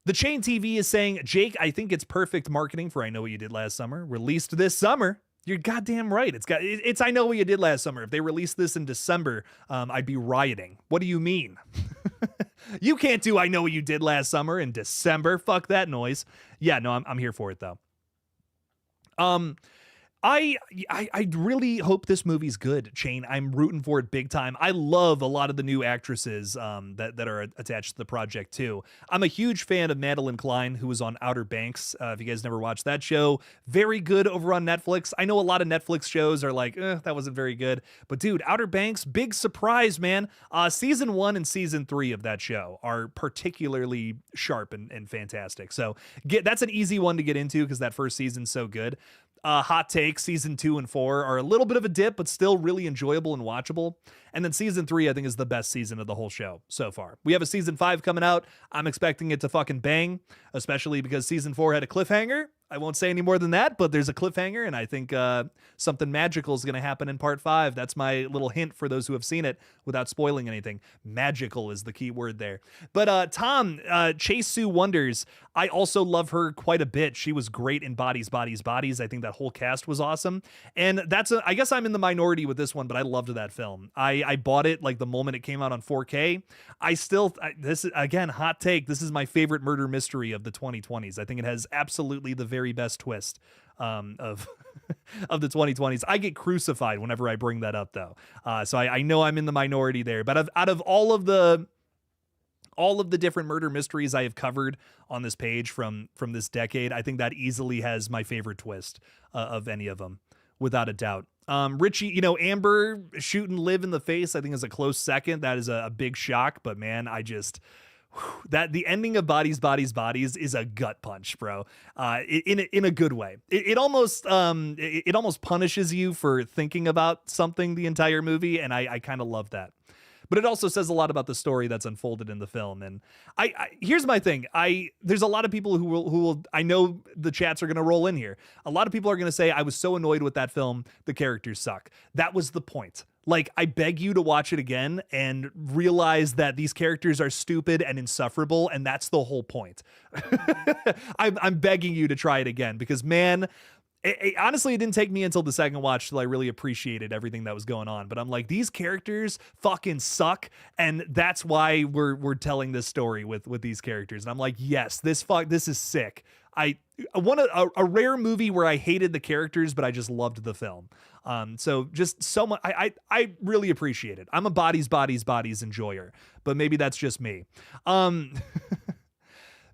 The Chain TV is saying, Jake, I think it's perfect marketing for I Know What You Did Last Summer, released this summer. You're goddamn right. It's I Know What You Did Last Summer. If they released this in December, I'd be rioting. What do you mean? You can't do I Know What You Did Last Summer in December. Fuck that noise. Yeah, no, I'm here for it though. I really hope this movie's good, Chain. I'm rooting for it big time. I love a lot of the new actresses that are attached to the project too. I'm a huge fan of Madeline Klein, who was on Outer Banks. If you guys never watched that show, very good over on Netflix. I know a lot of Netflix shows are like, that wasn't very good. But dude, Outer Banks, big surprise, man. Season 1 and season 3 of that show are particularly sharp and fantastic. So that's an easy one to get into because that first season's so good. Hot take, season 2 and 4 are a little bit of a dip, but still really enjoyable and watchable. And then season 3, I think, is the best season of the whole show so far. We have a season 5 coming out. I'm expecting it to fucking bang, especially because season 4 had a cliffhanger. I won't say any more than that, but there's a cliffhanger, and I think something magical is going to happen in part 5. That's my little hint for those who have seen it without spoiling anything. Magical is the key word there. But Tom, Chase Sue Wonders, I also love her quite a bit. She was great in Bodies, Bodies, Bodies. I think that whole cast was awesome. And I guess I'm in the minority with this one, but I loved that film. I bought it like the moment it came out on 4K. This is, again, hot take. This is my favorite murder mystery of the 2020s. I think it has absolutely the very best twist of the 2020s. I get crucified whenever I bring that up though. So I know I'm in the minority there, but out of all of the different murder mysteries I have covered on this page from this decade, I think that easily has my favorite twist of any of them, without a doubt. Richie, Amber shooting Liv in the face, I think is a close second. That is a big shock, but man, that the ending of Bodies, Bodies, Bodies is a gut punch, bro. In a good way. It almost punishes you for thinking about something the entire movie, and I kind of love that. but it also says a lot about the story that's unfolded in the film. And I here's my thing. There's a lot of people who will, I know the chats are going to roll in here. A lot of people are going to say, I was so annoyed with that film. The characters suck. That was the point. Like, I beg you to watch it again and realize that these characters are stupid and insufferable, and that's the whole point. I'm begging you to try it again because, man, honestly, it didn't take me until the second watch till I really appreciated everything that was going on. But I'm like, these characters fucking suck, and that's why we're telling this story with these characters. And I'm like, yes, this is sick. I want a rare movie where I hated the characters, but I just loved the film. So just so much, I really appreciate it. I'm a bodies enjoyer, but maybe that's just me.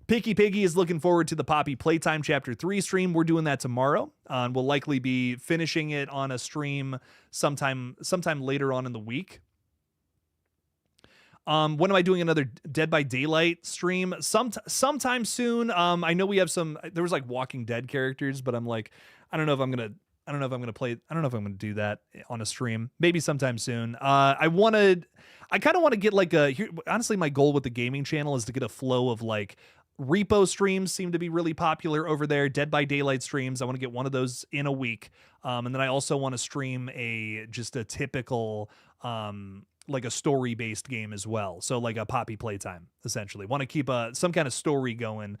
Picky Piggy is looking forward to the Poppy Playtime Chapter 3 stream. We're doing that tomorrow. We'll likely be finishing it on a stream sometime later on in the week. When am I doing another Dead by Daylight stream? Sometime soon. I know we have there was like Walking Dead characters, but I'm like, I don't know if I'm going to do that on a stream. Maybe sometime soon. I kind of want to get like honestly, my goal with the gaming channel is to get a flow of like repo streams seem to be really popular over there. Dead by Daylight streams. I want to get one of those in a week. And then I also want to stream just a typical, like a story-based game as well. So like a Poppy Playtime, essentially. Want to keep some kind of story going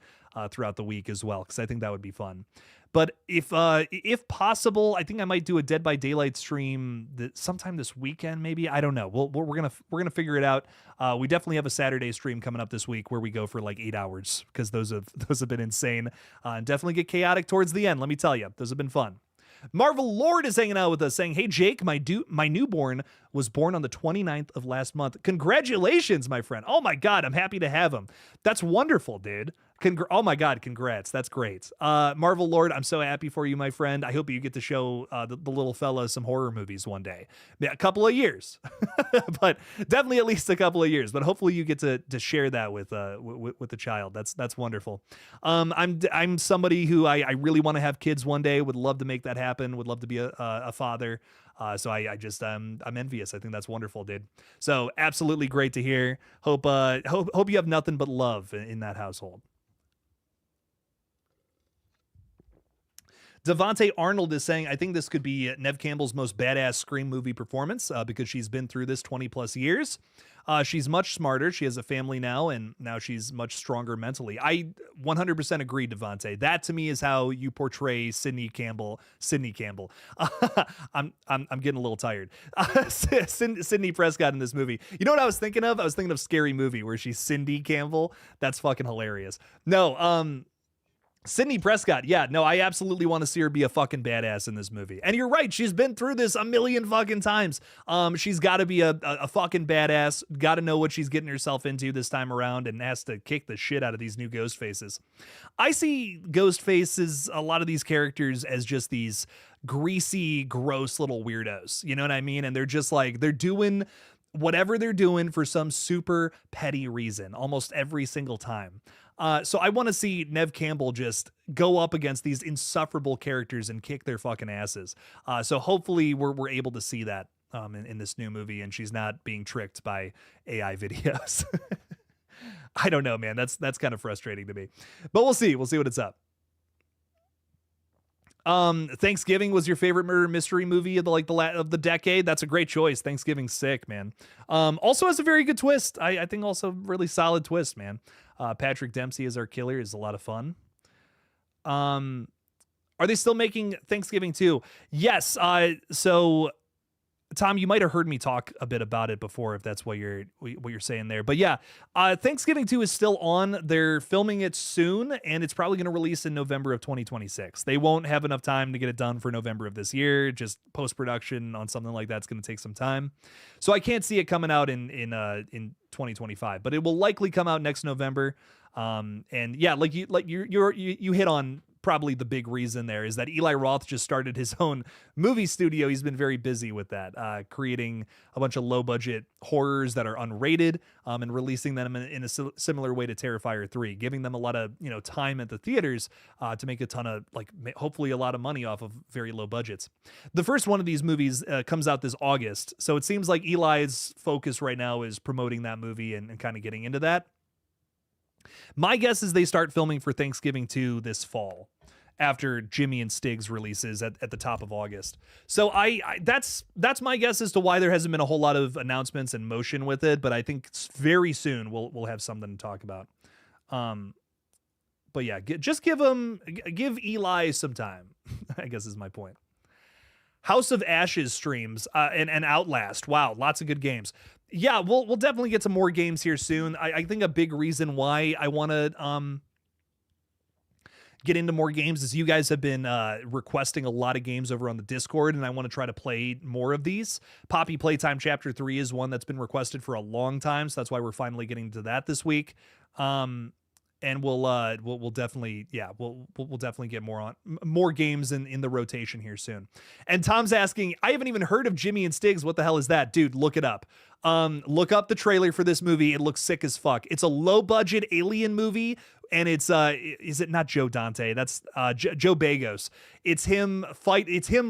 throughout the week as well, because I think that would be fun. But if possible, I think I might do a Dead by Daylight stream sometime this weekend, maybe. I don't know. We're gonna figure it out. We definitely have a Saturday stream coming up this week where we go for like 8 hours because those have been insane and definitely get chaotic towards the end. Let me tell you, those have been fun. Marvel Lord is hanging out with us saying, hey, Jake, my newborn was born on the 29th of last month. Congratulations, my friend. Oh, my God. I'm happy to have him. That's wonderful, dude. Oh, my God. Congrats. That's great. Marvel Lord, I'm so happy for you, my friend. I hope you get to show the little fella some horror movies one day. Yeah, a couple of years, but definitely at least a couple of years. But hopefully you get to share that with the child. That's wonderful. I'm somebody who I really want to have kids one day. Would love to make that happen. Would love to be a father. So I'm envious. I think that's wonderful, dude. So absolutely great to hear. Hope you have nothing but love in that household. Devontae Arnold is saying, I think this could be Neve Campbell's most badass Scream movie performance because she's been through this 20 plus years. She's much smarter. She has a family now, and now she's much stronger mentally. I 100% agree, Devontae. That to me is how you portray Sidney Campbell. I'm getting a little tired. Sidney Prescott in this movie. You know what I was thinking of? I was thinking of Scary Movie where she's Cindy Campbell. That's fucking hilarious. No, Sidney Prescott, yeah, no, I absolutely want to see her be a fucking badass in this movie. And you're right, she's been through this a million fucking times. She's got to be a fucking badass, got to know what she's getting herself into this time around, and has to kick the shit out of these new ghost faces. I see ghost faces, a lot of these characters, as just these greasy, gross little weirdos. You know what I mean? And they're just like, they're doing whatever they're doing for some super petty reason almost every single time. So I want to see Neve Campbell just go up against these insufferable characters and kick their fucking asses. So hopefully we're able to see that in this new movie, and she's not being tricked by AI videos. I don't know, man. That's kind of frustrating to me, but we'll see. We'll see what it's up. Thanksgiving was your favorite murder mystery movie of the decade. That's a great choice. Thanksgiving's sick, man. Also has a very good twist. I think also really solid twist, man. Patrick Dempsey as our killer is a lot of fun. Are they still making Thanksgiving 2? Yes. So Tom, you might have heard me talk a bit about it before, if that's what you're saying there. But yeah, Thanksgiving 2 is still on. They're filming it soon, and it's probably going to release in November of 2026. They won't have enough time to get it done for November of this year. Just post-production on something like that's going to take some time. So I can't see it coming out in 2025, but it will likely come out next November. And yeah, like you hit on probably the big reason there is that Eli Roth just started his own movie studio. He's been very busy with that, creating a bunch of low budget horrors that are unrated, and releasing them in a similar way to Terrifier 3, giving them a lot of, time at the theaters, to make a ton of, hopefully a lot of money off of very low budgets. The first one of these movies comes out this August. So it seems like Eli's focus right now is promoting that movie and kind of getting into that. My guess is they start filming for Thanksgiving 2 this fall, after Jimmy and Stig's releases at the top of August. So that's my guess as to why there hasn't been a whole lot of announcements and motion with it, but I think very soon we'll have something to talk about. But yeah, just give Eli some time, I guess is my point. House of Ashes streams, and Outlast. Wow, lots of good games. Yeah, we'll definitely get some more games here soon. I think a big reason why I want to get into more games is you guys have been requesting a lot of games over on the Discord, and I want to try to play more of these. Poppy Playtime Chapter 3 is one that's been requested for a long time, so that's why we're finally getting to that this week. And we'll definitely, we'll definitely get more games in the rotation here soon. And Tom's asking, I haven't even heard of Jimmy and Stiggs. What the hell is that? Dude, look it up. Look up the trailer for this movie. It looks sick as fuck. It's a low budget alien movie, and it's is it not Joe Dante? That's Joe Bagos. It's him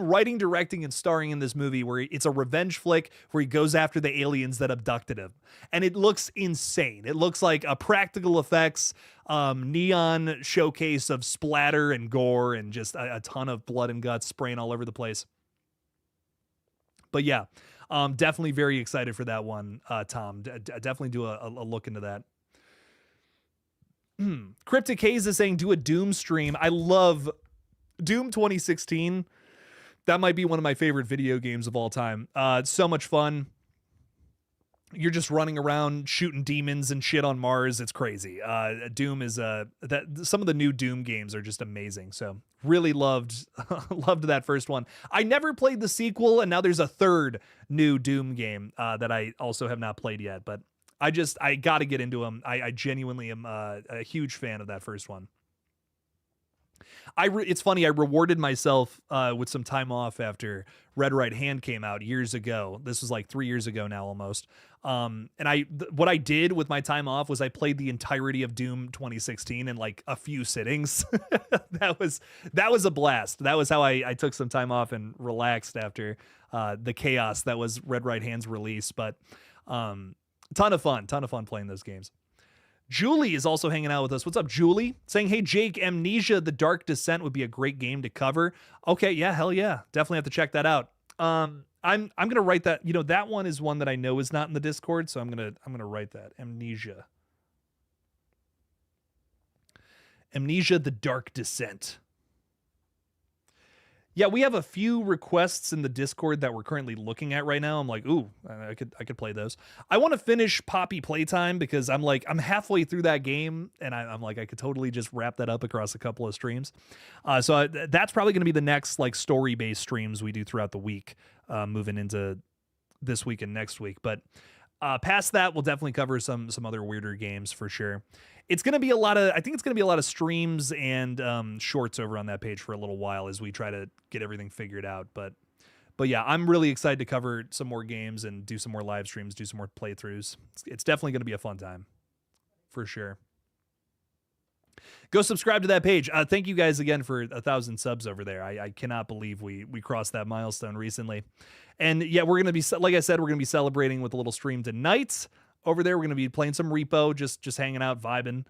writing, directing, and starring in this movie where it's a revenge flick where he goes after the aliens that abducted him. And it looks insane. It looks like a practical effects neon showcase of splatter and gore and just a ton of blood and guts spraying all over the place. But yeah, definitely very excited for that one, Tom. Definitely do a look into that. Cryptic Haze is saying do a Doom stream. I love Doom 2016. That might be one of my favorite video games of all time. It's so much fun. You're just running around shooting demons and shit on Mars. It's crazy. Doom is some of the new Doom games are just amazing. So really loved that first one. I never played the sequel, and now there's a third new Doom game that I also have not played yet. But I got to get into them. I genuinely am a huge fan of that first one. It's funny, I rewarded myself with some time off after Red Right Hand came out years ago. This was like 3 years ago now almost. And what I did with my time off was I played the entirety of Doom 2016 in like a few sittings. That was a blast. That was how I took some time off and relaxed after the chaos that was Red Right Hand's release. But ton of fun playing those games. Julie is also hanging out with us. What's up, Julie? Saying, hey, Jake, Amnesia: The Dark Descent would be a great game to cover. Okay, yeah, hell yeah. Definitely have to check that out. I'm gonna write that. That one is one that I know is not in the Discord, so I'm gonna write that. Amnesia: The Dark Descent. Yeah, we have a few requests in the Discord that we're currently looking at right now. I'm like, ooh, I could play those. I want to finish Poppy Playtime because I'm halfway through that game, and I'm like, I could totally just wrap that up across a couple of streams. So that's probably going to be the next story-based streams we do throughout the week, moving into this week and next week. But past that, we'll definitely cover some other weirder games for sure. It's going to be I think it's going to be a lot of streams and shorts over on that page for a little while as we try to get everything figured out. But yeah, I'm really excited to cover some more games and do some more live streams, do some more playthroughs. It's definitely going to be a fun time for sure. Go subscribe to that page. Thank you guys again for 1,000 subs over there. I cannot believe we crossed that milestone recently. And yeah, we're going to be, like I said, we're going to be celebrating with a little stream tonight. Over there, we're going to be playing some Repo, just hanging out, vibing,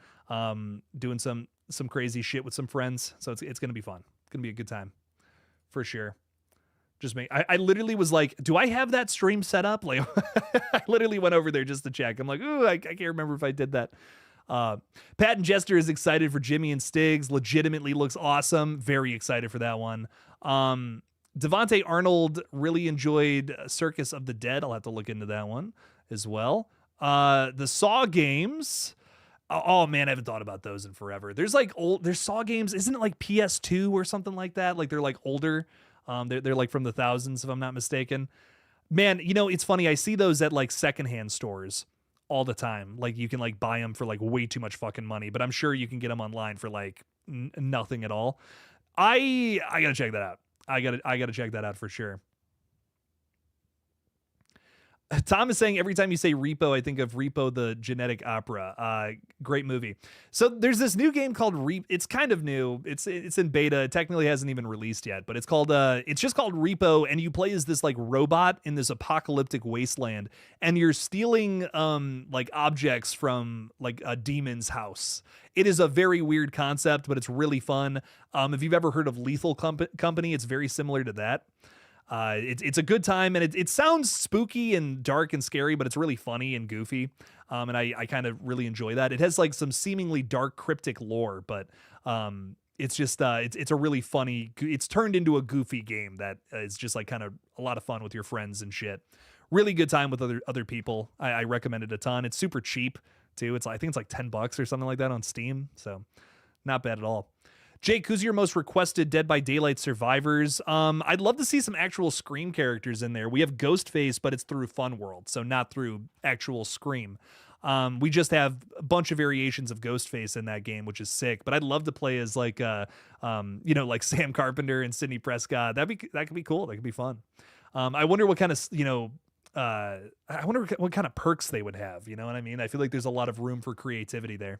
doing some crazy shit with some friends. So it's going to be fun. It's going to be a good time for sure. I literally was like, do I have that stream set up? Like, I literally went over there just to check. I'm like, ooh, I can't remember if I did that. Pat and Jester is excited for Jimmy and Stiggs. Legitimately looks awesome. Very excited for that one. Devontae Arnold really enjoyed Circus of the Dead. I'll have to look into that one as well. The Saw games. Oh man, I haven't thought about those in forever. There's Saw games. Isn't it like PS2 or something like that? Like they're like older. They're like from the thousands, if I'm not mistaken. Man, it's funny. I see those at like secondhand stores all the time. Like you can like buy them for like way too much fucking money, but I'm sure you can get them online for like nothing at all. I gotta check that out. I gotta check that out for sure. Tom is saying every time you say Repo, I think of Repo the Genetic Opera. Great movie. So there's this new game called It's kind of new. It's in beta. It technically hasn't even released yet, but it's called it's just called Repo, and you play as this like robot in this apocalyptic wasteland, and you're stealing like objects from like a demon's house. It is a very weird concept, but it's really fun. If you've ever heard of Lethal Company, it's very similar to that. It's a good time, and it sounds spooky and dark and scary, but it's really funny and goofy. And I kind of really enjoy that. It has like some seemingly dark, cryptic lore, but it's just it's a really funny. It's turned into a goofy game that is just like kind of a lot of fun with your friends and shit. Really good time with other people. I recommend it a ton. It's super cheap too. I think it's like $10 or something like that on Steam, so not bad at all. Jake, who's your most requested Dead by Daylight survivors? I'd love to see some actual Scream characters in there. We have Ghostface, but it's through Fun World, so not through actual Scream. We just have a bunch of variations of Ghostface in that game, which is sick. But I'd love to play as like like Sam Carpenter and Sidney Prescott. That could be cool. That could be fun. I wonder what kind of I wonder what kind of perks they would have. You know what I mean? I feel like there's a lot of room for creativity there.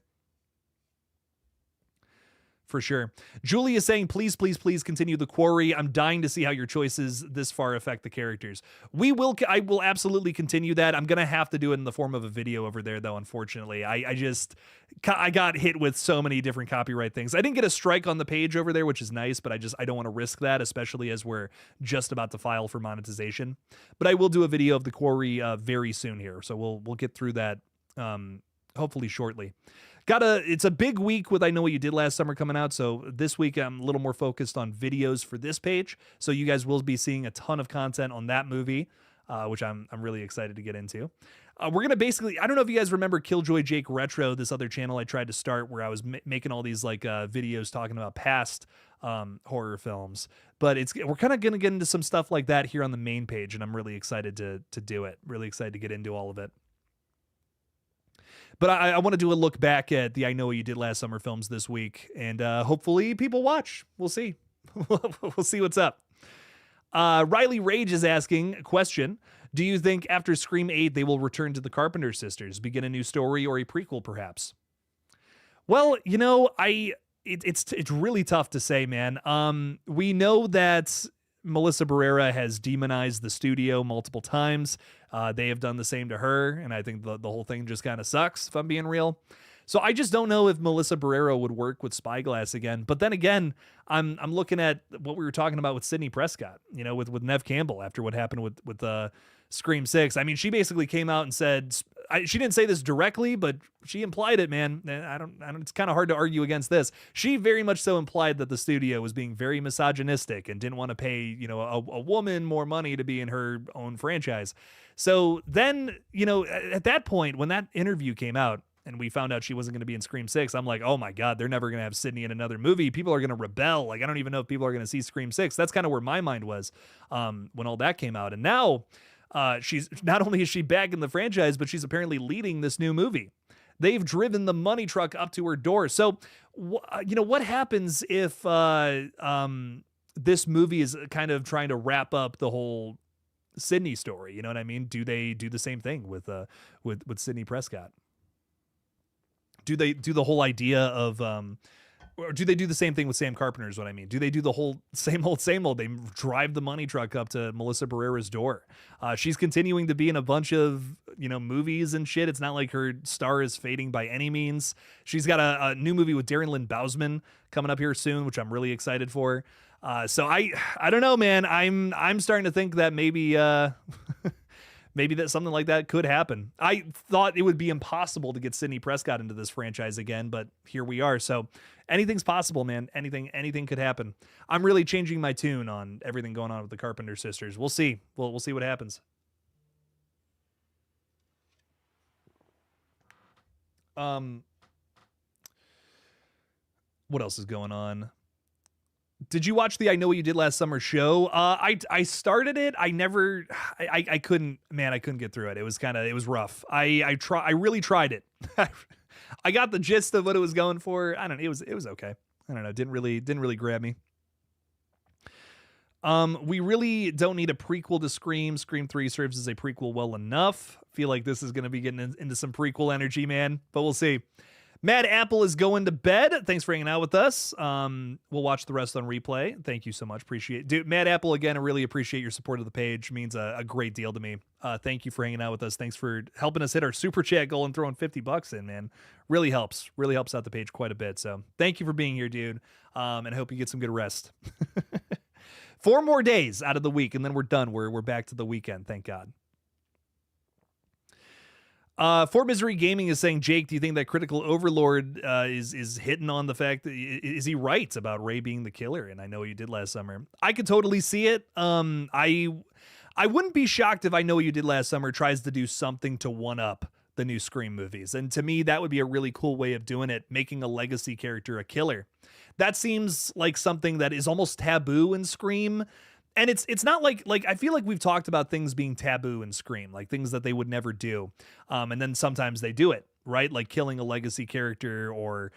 For sure. Julie is saying, please, please, please continue The Quarry. I'm dying to see how your choices this far affect the characters. I will absolutely continue that. I'm going to have to do it in the form of a video over there, though, unfortunately. I got hit with so many different copyright things. I didn't get a strike on the page over there, which is nice, but I don't want to risk that, especially as we're just about to file for monetization. But I will do a video of The Quarry very soon here, so we'll get through that hopefully shortly. It's a big week with I Know What You Did Last Summer coming out, so this week I'm a little more focused on videos for this page, so you guys will be seeing a ton of content on that movie, which I'm really excited to get into. We're gonna basically, I don't know if you guys remember KillJoy Jake Retro, this other channel I tried to start where I was making all these like videos talking about past horror films, but we're kind of gonna get into some stuff like that here on the main page, and I'm really excited to do it. Really excited to get into all of it. But I want to do a look back at the I Know What You Did Last Summer films this week, and hopefully people watch. We'll see. We'll see what's up. Riley Rage is asking a question. Do you think after Scream 8 they will return to the Carpenter sisters, begin a new story, or a prequel perhaps? Well, it's really tough to say, man. We know that Melissa Barrera has demonized the studio multiple times. They have done the same to her, and I think the whole thing just kind of sucks, if I'm being real. So I just don't know if Melissa Barrera would work with Spyglass again. But then again, I'm looking at what we were talking about with Sidney Prescott, with Neve Campbell after what happened with Scream 6. I mean, she basically came out and said, she didn't say this directly, but she implied it, man. I don't, it's kind of hard to argue against this. She very much so implied that the studio was being very misogynistic and didn't want to pay, a woman more money to be in her own franchise. So then, at that point, when that interview came out and we found out she wasn't going to be in Scream 6, I'm like, oh my God, they're never going to have Sydney in another movie. People are going to rebel. Like, I don't even know if people are going to see Scream 6. That's kind of where my mind was when all that came out. And now she's not only is she back in the franchise, but she's apparently leading this new movie. They've driven the money truck up to her door. So, what happens if this movie is kind of trying to wrap up the whole Sydney story? You know what I mean? Do they do the same thing with Sidney Prescott? Do they do the whole idea of or do they do the same thing with Sam Carpenter is what I mean? Do they do the whole same old? They drive the money truck up to Melissa Barrera's door. She's continuing to be in a bunch of, movies and shit. It's not like her star is fading by any means. She's got a new movie with Darren Lynn Bousman coming up here soon, which I'm really excited for. So I don't know, man. I'm starting to think that maybe maybe that something like that could happen. I thought it would be impossible to get Sidney Prescott into this franchise again, but here we are. So anything's possible, man. Anything could happen. I'm really changing my tune on everything going on with the Carpenter sisters. We'll see. We'll see what happens. What else is going on? Did you watch the I Know What You Did Last Summer show? I started it. I couldn't, man, I couldn't get through it. It was rough. I really tried it. I got the gist of what it was going for. I don't know. It was okay. I don't know. Didn't really grab me. We really don't need a prequel to Scream. Scream 3 serves as a prequel well enough. Feel like this is going to be getting into some prequel energy, man, but we'll see. Mad Apple is going to bed. Thanks for hanging out with us. We'll watch the rest on replay. Thank you so much. Appreciate it. Dude, Mad Apple, again, I really appreciate your support of the page. It means a great deal to me. Thank you for hanging out with us. Thanks for helping us hit our super chat goal and throwing $50 in, man. Really helps. Really helps out the page quite a bit. So thank you for being here, dude. And I hope you get some good rest. 4 more days out of the week, and then we're done. We're back to the weekend. Thank God. For Misery Gaming is saying, Jake, do you think that Critical Overlord is hitting on the fact that is he right about Ray being the killer? And I Know What You Did Last Summer. I could totally see it. I wouldn't be shocked if I Know What You Did Last Summer tries to do something to one up the new Scream movies. And to me, that would be a really cool way of doing it, making a legacy character a killer. That seems like something that is almost taboo in Scream. And it's not like I feel like we've talked about things being taboo in Scream, like things that they would never do. And then sometimes they do it, right? Like killing a legacy character or,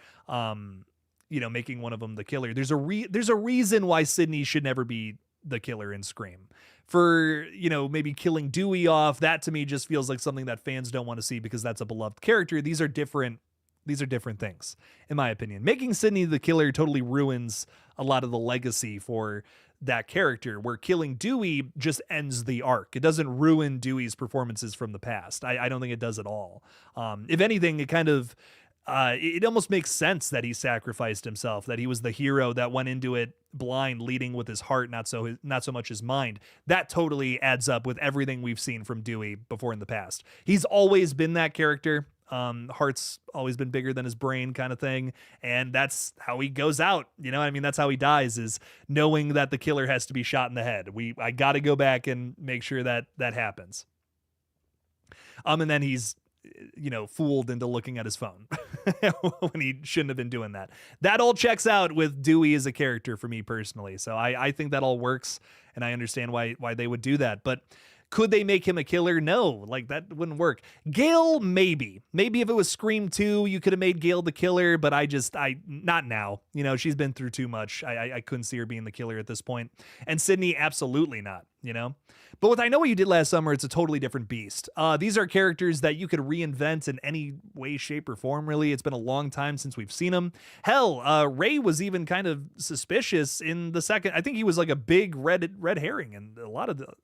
making one of them the killer. There's a reason why Sydney should never be the killer in Scream. For, maybe killing Dewey off, that to me just feels like something that fans don't want to see because that's a beloved character. These are different things, in my opinion. Making Sydney the killer totally ruins a lot of the legacy for that character, where killing Dewey just ends the arc. It doesn't ruin Dewey's performances from the past. I don't think it does at all. If anything, it kind of it almost makes sense that he sacrificed himself, that he was the hero that went into it blind, leading with his heart, not so much his mind. That totally adds up with everything we've seen from Dewey before in the past. He's always been that character. Heart's always been bigger than his brain kind of thing. And that's how he goes out. That's how he dies, is knowing that the killer has to be shot in the head. I got to go back and make sure that happens. And then he's, fooled into looking at his phone when he shouldn't have been doing that. That all checks out with Dewey as a character for me personally. So I think that all works, and I understand why they would do that. But could they make him a killer? No, like that wouldn't work. Gale, maybe if it was Scream 2, you could have made Gale the killer, but not now. She's been through too much. I couldn't see her being the killer at this point. And Sydney, absolutely not. But with I Know What You Did Last Summer, it's a totally different beast. These are characters that you could reinvent in any way, shape, or form, really. It's been a long time since we've seen them. Hell, Ray was even kind of suspicious in the second. I think he was like a big red herring in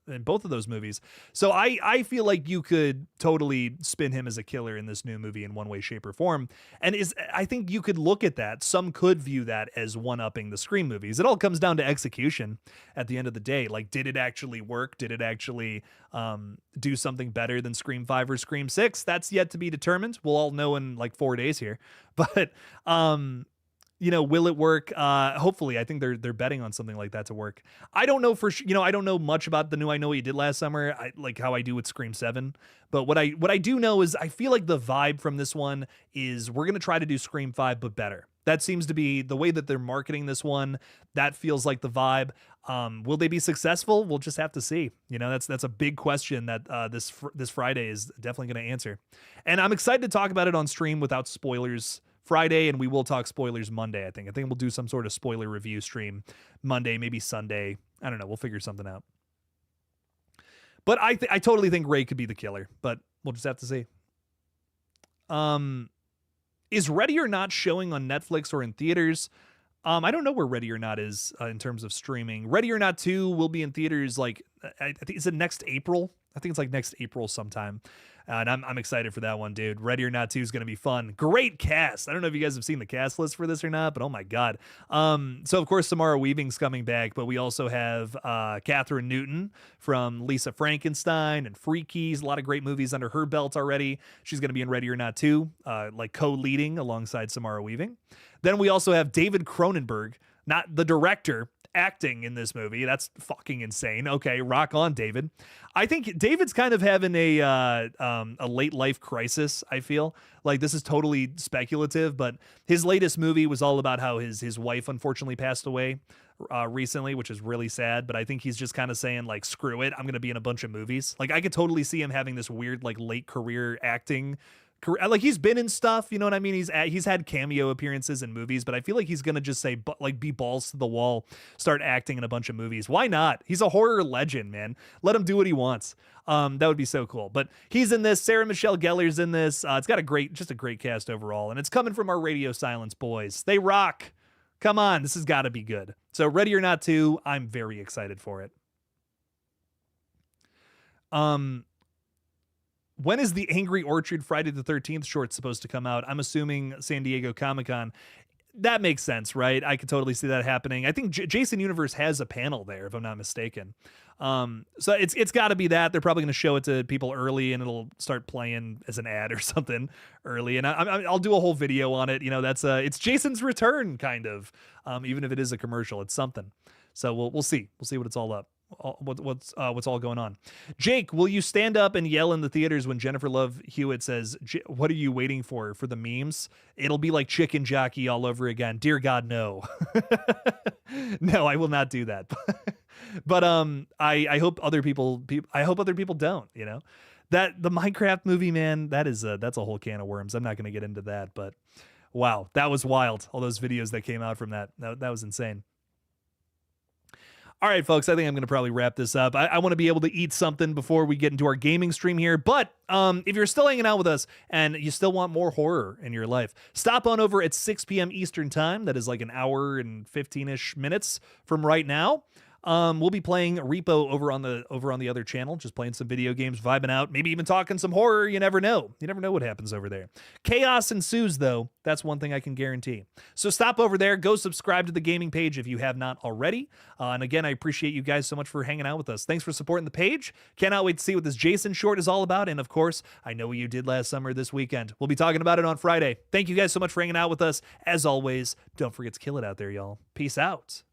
in both of those movies. So I feel like you could totally spin him as a killer in this new movie in one way, shape, or form. And I think you could look at that. Some could view that as one-upping the Scream movies. It all comes down to execution at the end of the day. Like, did it actually work? Did it actually do something better than Scream 5 or Scream 6? That's yet to be determined. We'll all know in like 4 days here. But will it work? Hopefully. I think they're betting on something like that to work. I don't know for sure. I don't know much about the new I Know What You Did Last Summer, like how I do with Scream 7. But what I do know is I feel like the vibe from this one is we're going to try to do Scream 5, but better. That seems to be the way that they're marketing this one. That feels like the vibe. Will they be successful? We'll just have to see. That's a big question that this Friday is definitely going to answer. And I'm excited to talk about it on stream without spoilers Friday, and we will talk spoilers Monday, I think. I think we'll do some sort of spoiler review stream Monday, maybe Sunday. I don't know. We'll figure something out. But I totally think Ray could be the killer, but we'll just have to see. Is Ready or Not showing on Netflix or in theaters? I don't know where Ready or Not is in terms of streaming. Ready or Not 2 will be in theaters I think, is it next April? I think it's like next April sometime. And I'm excited for that one, dude. Ready or Not 2 is going to be fun. Great cast. I don't know if you guys have seen the cast list for this or not, but oh my God. So of course, Samara Weaving's coming back, but we also have Catherine Newton from Lisa Frankenstein and Freakies. A lot of great movies under her belt already. She's going to be in Ready or Not 2, like co-leading alongside Samara Weaving. Then we also have David Cronenberg, not the director, acting in this movie. That's fucking insane. Okay, rock on, David. I think David's kind of having a late life crisis. I feel like this is totally speculative, but his latest movie was all about how his wife unfortunately passed away recently, which is really sad. But I think he's just kind of saying like, screw it, I'm gonna be in a bunch of movies. Like I could totally see him having this weird like late career acting. Like he's been in stuff, you know what I mean? He's had cameo appearances in movies, but I feel like he's gonna just say like be balls to the wall, start acting in a bunch of movies. Why not? He's a horror legend, man. Let him do what he wants. That would be so cool. But he's in this. Sarah Michelle Gellar's in this. It's got a great cast overall, and it's coming from our Radio Silence boys. They rock. Come on, this has got to be good. So Ready or Not 2, I'm very excited for it. When is the Angry Orchard Friday the 13th short supposed to come out? I'm assuming San Diego Comic-Con. That makes sense, right? I could totally see that happening. I think Jason Universe has a panel there, if I'm not mistaken. So it's got to be that. They're probably going to show it to people early, and it'll start playing as an ad or something early. And I'll do a whole video on it. You know, it's Jason's return, kind of. Even if it is a commercial, it's something. So we'll see. We'll see what it's all up. What's all going on. Jake, will you stand up and yell in the theaters when Jennifer Love Hewitt says, what are you waiting for the memes? It'll be like Chicken Jockey all over again. Dear God, no. No, I will not do that. But I hope other people don't, you know. That the Minecraft movie, man, that's a whole can of worms. I'm not going to get into that, but wow, that was wild. All those videos that came out from that was insane. All right, folks, I think I'm going to probably wrap this up. I want to be able to eat something before we get into our gaming stream here. But if you're still hanging out with us and you still want more horror in your life, stop on over at 6 p.m. Eastern time. That is like an hour and 15-ish minutes from right now. We'll be playing Repo over on the other channel, just playing some video games, vibing out, maybe even talking some horror. You never know. You never know what happens over there. Chaos ensues, though. That's one thing I can guarantee. So stop over there. Go subscribe to the gaming page if you have not already. And again, I appreciate you guys so much for hanging out with us. Thanks for supporting the page. Cannot wait to see what this Jason short is all about. And of course, I know what you did last summer this weekend. We'll be talking about it on Friday. Thank you guys so much for hanging out with us. As always, don't forget to kill it out there, y'all. Peace out.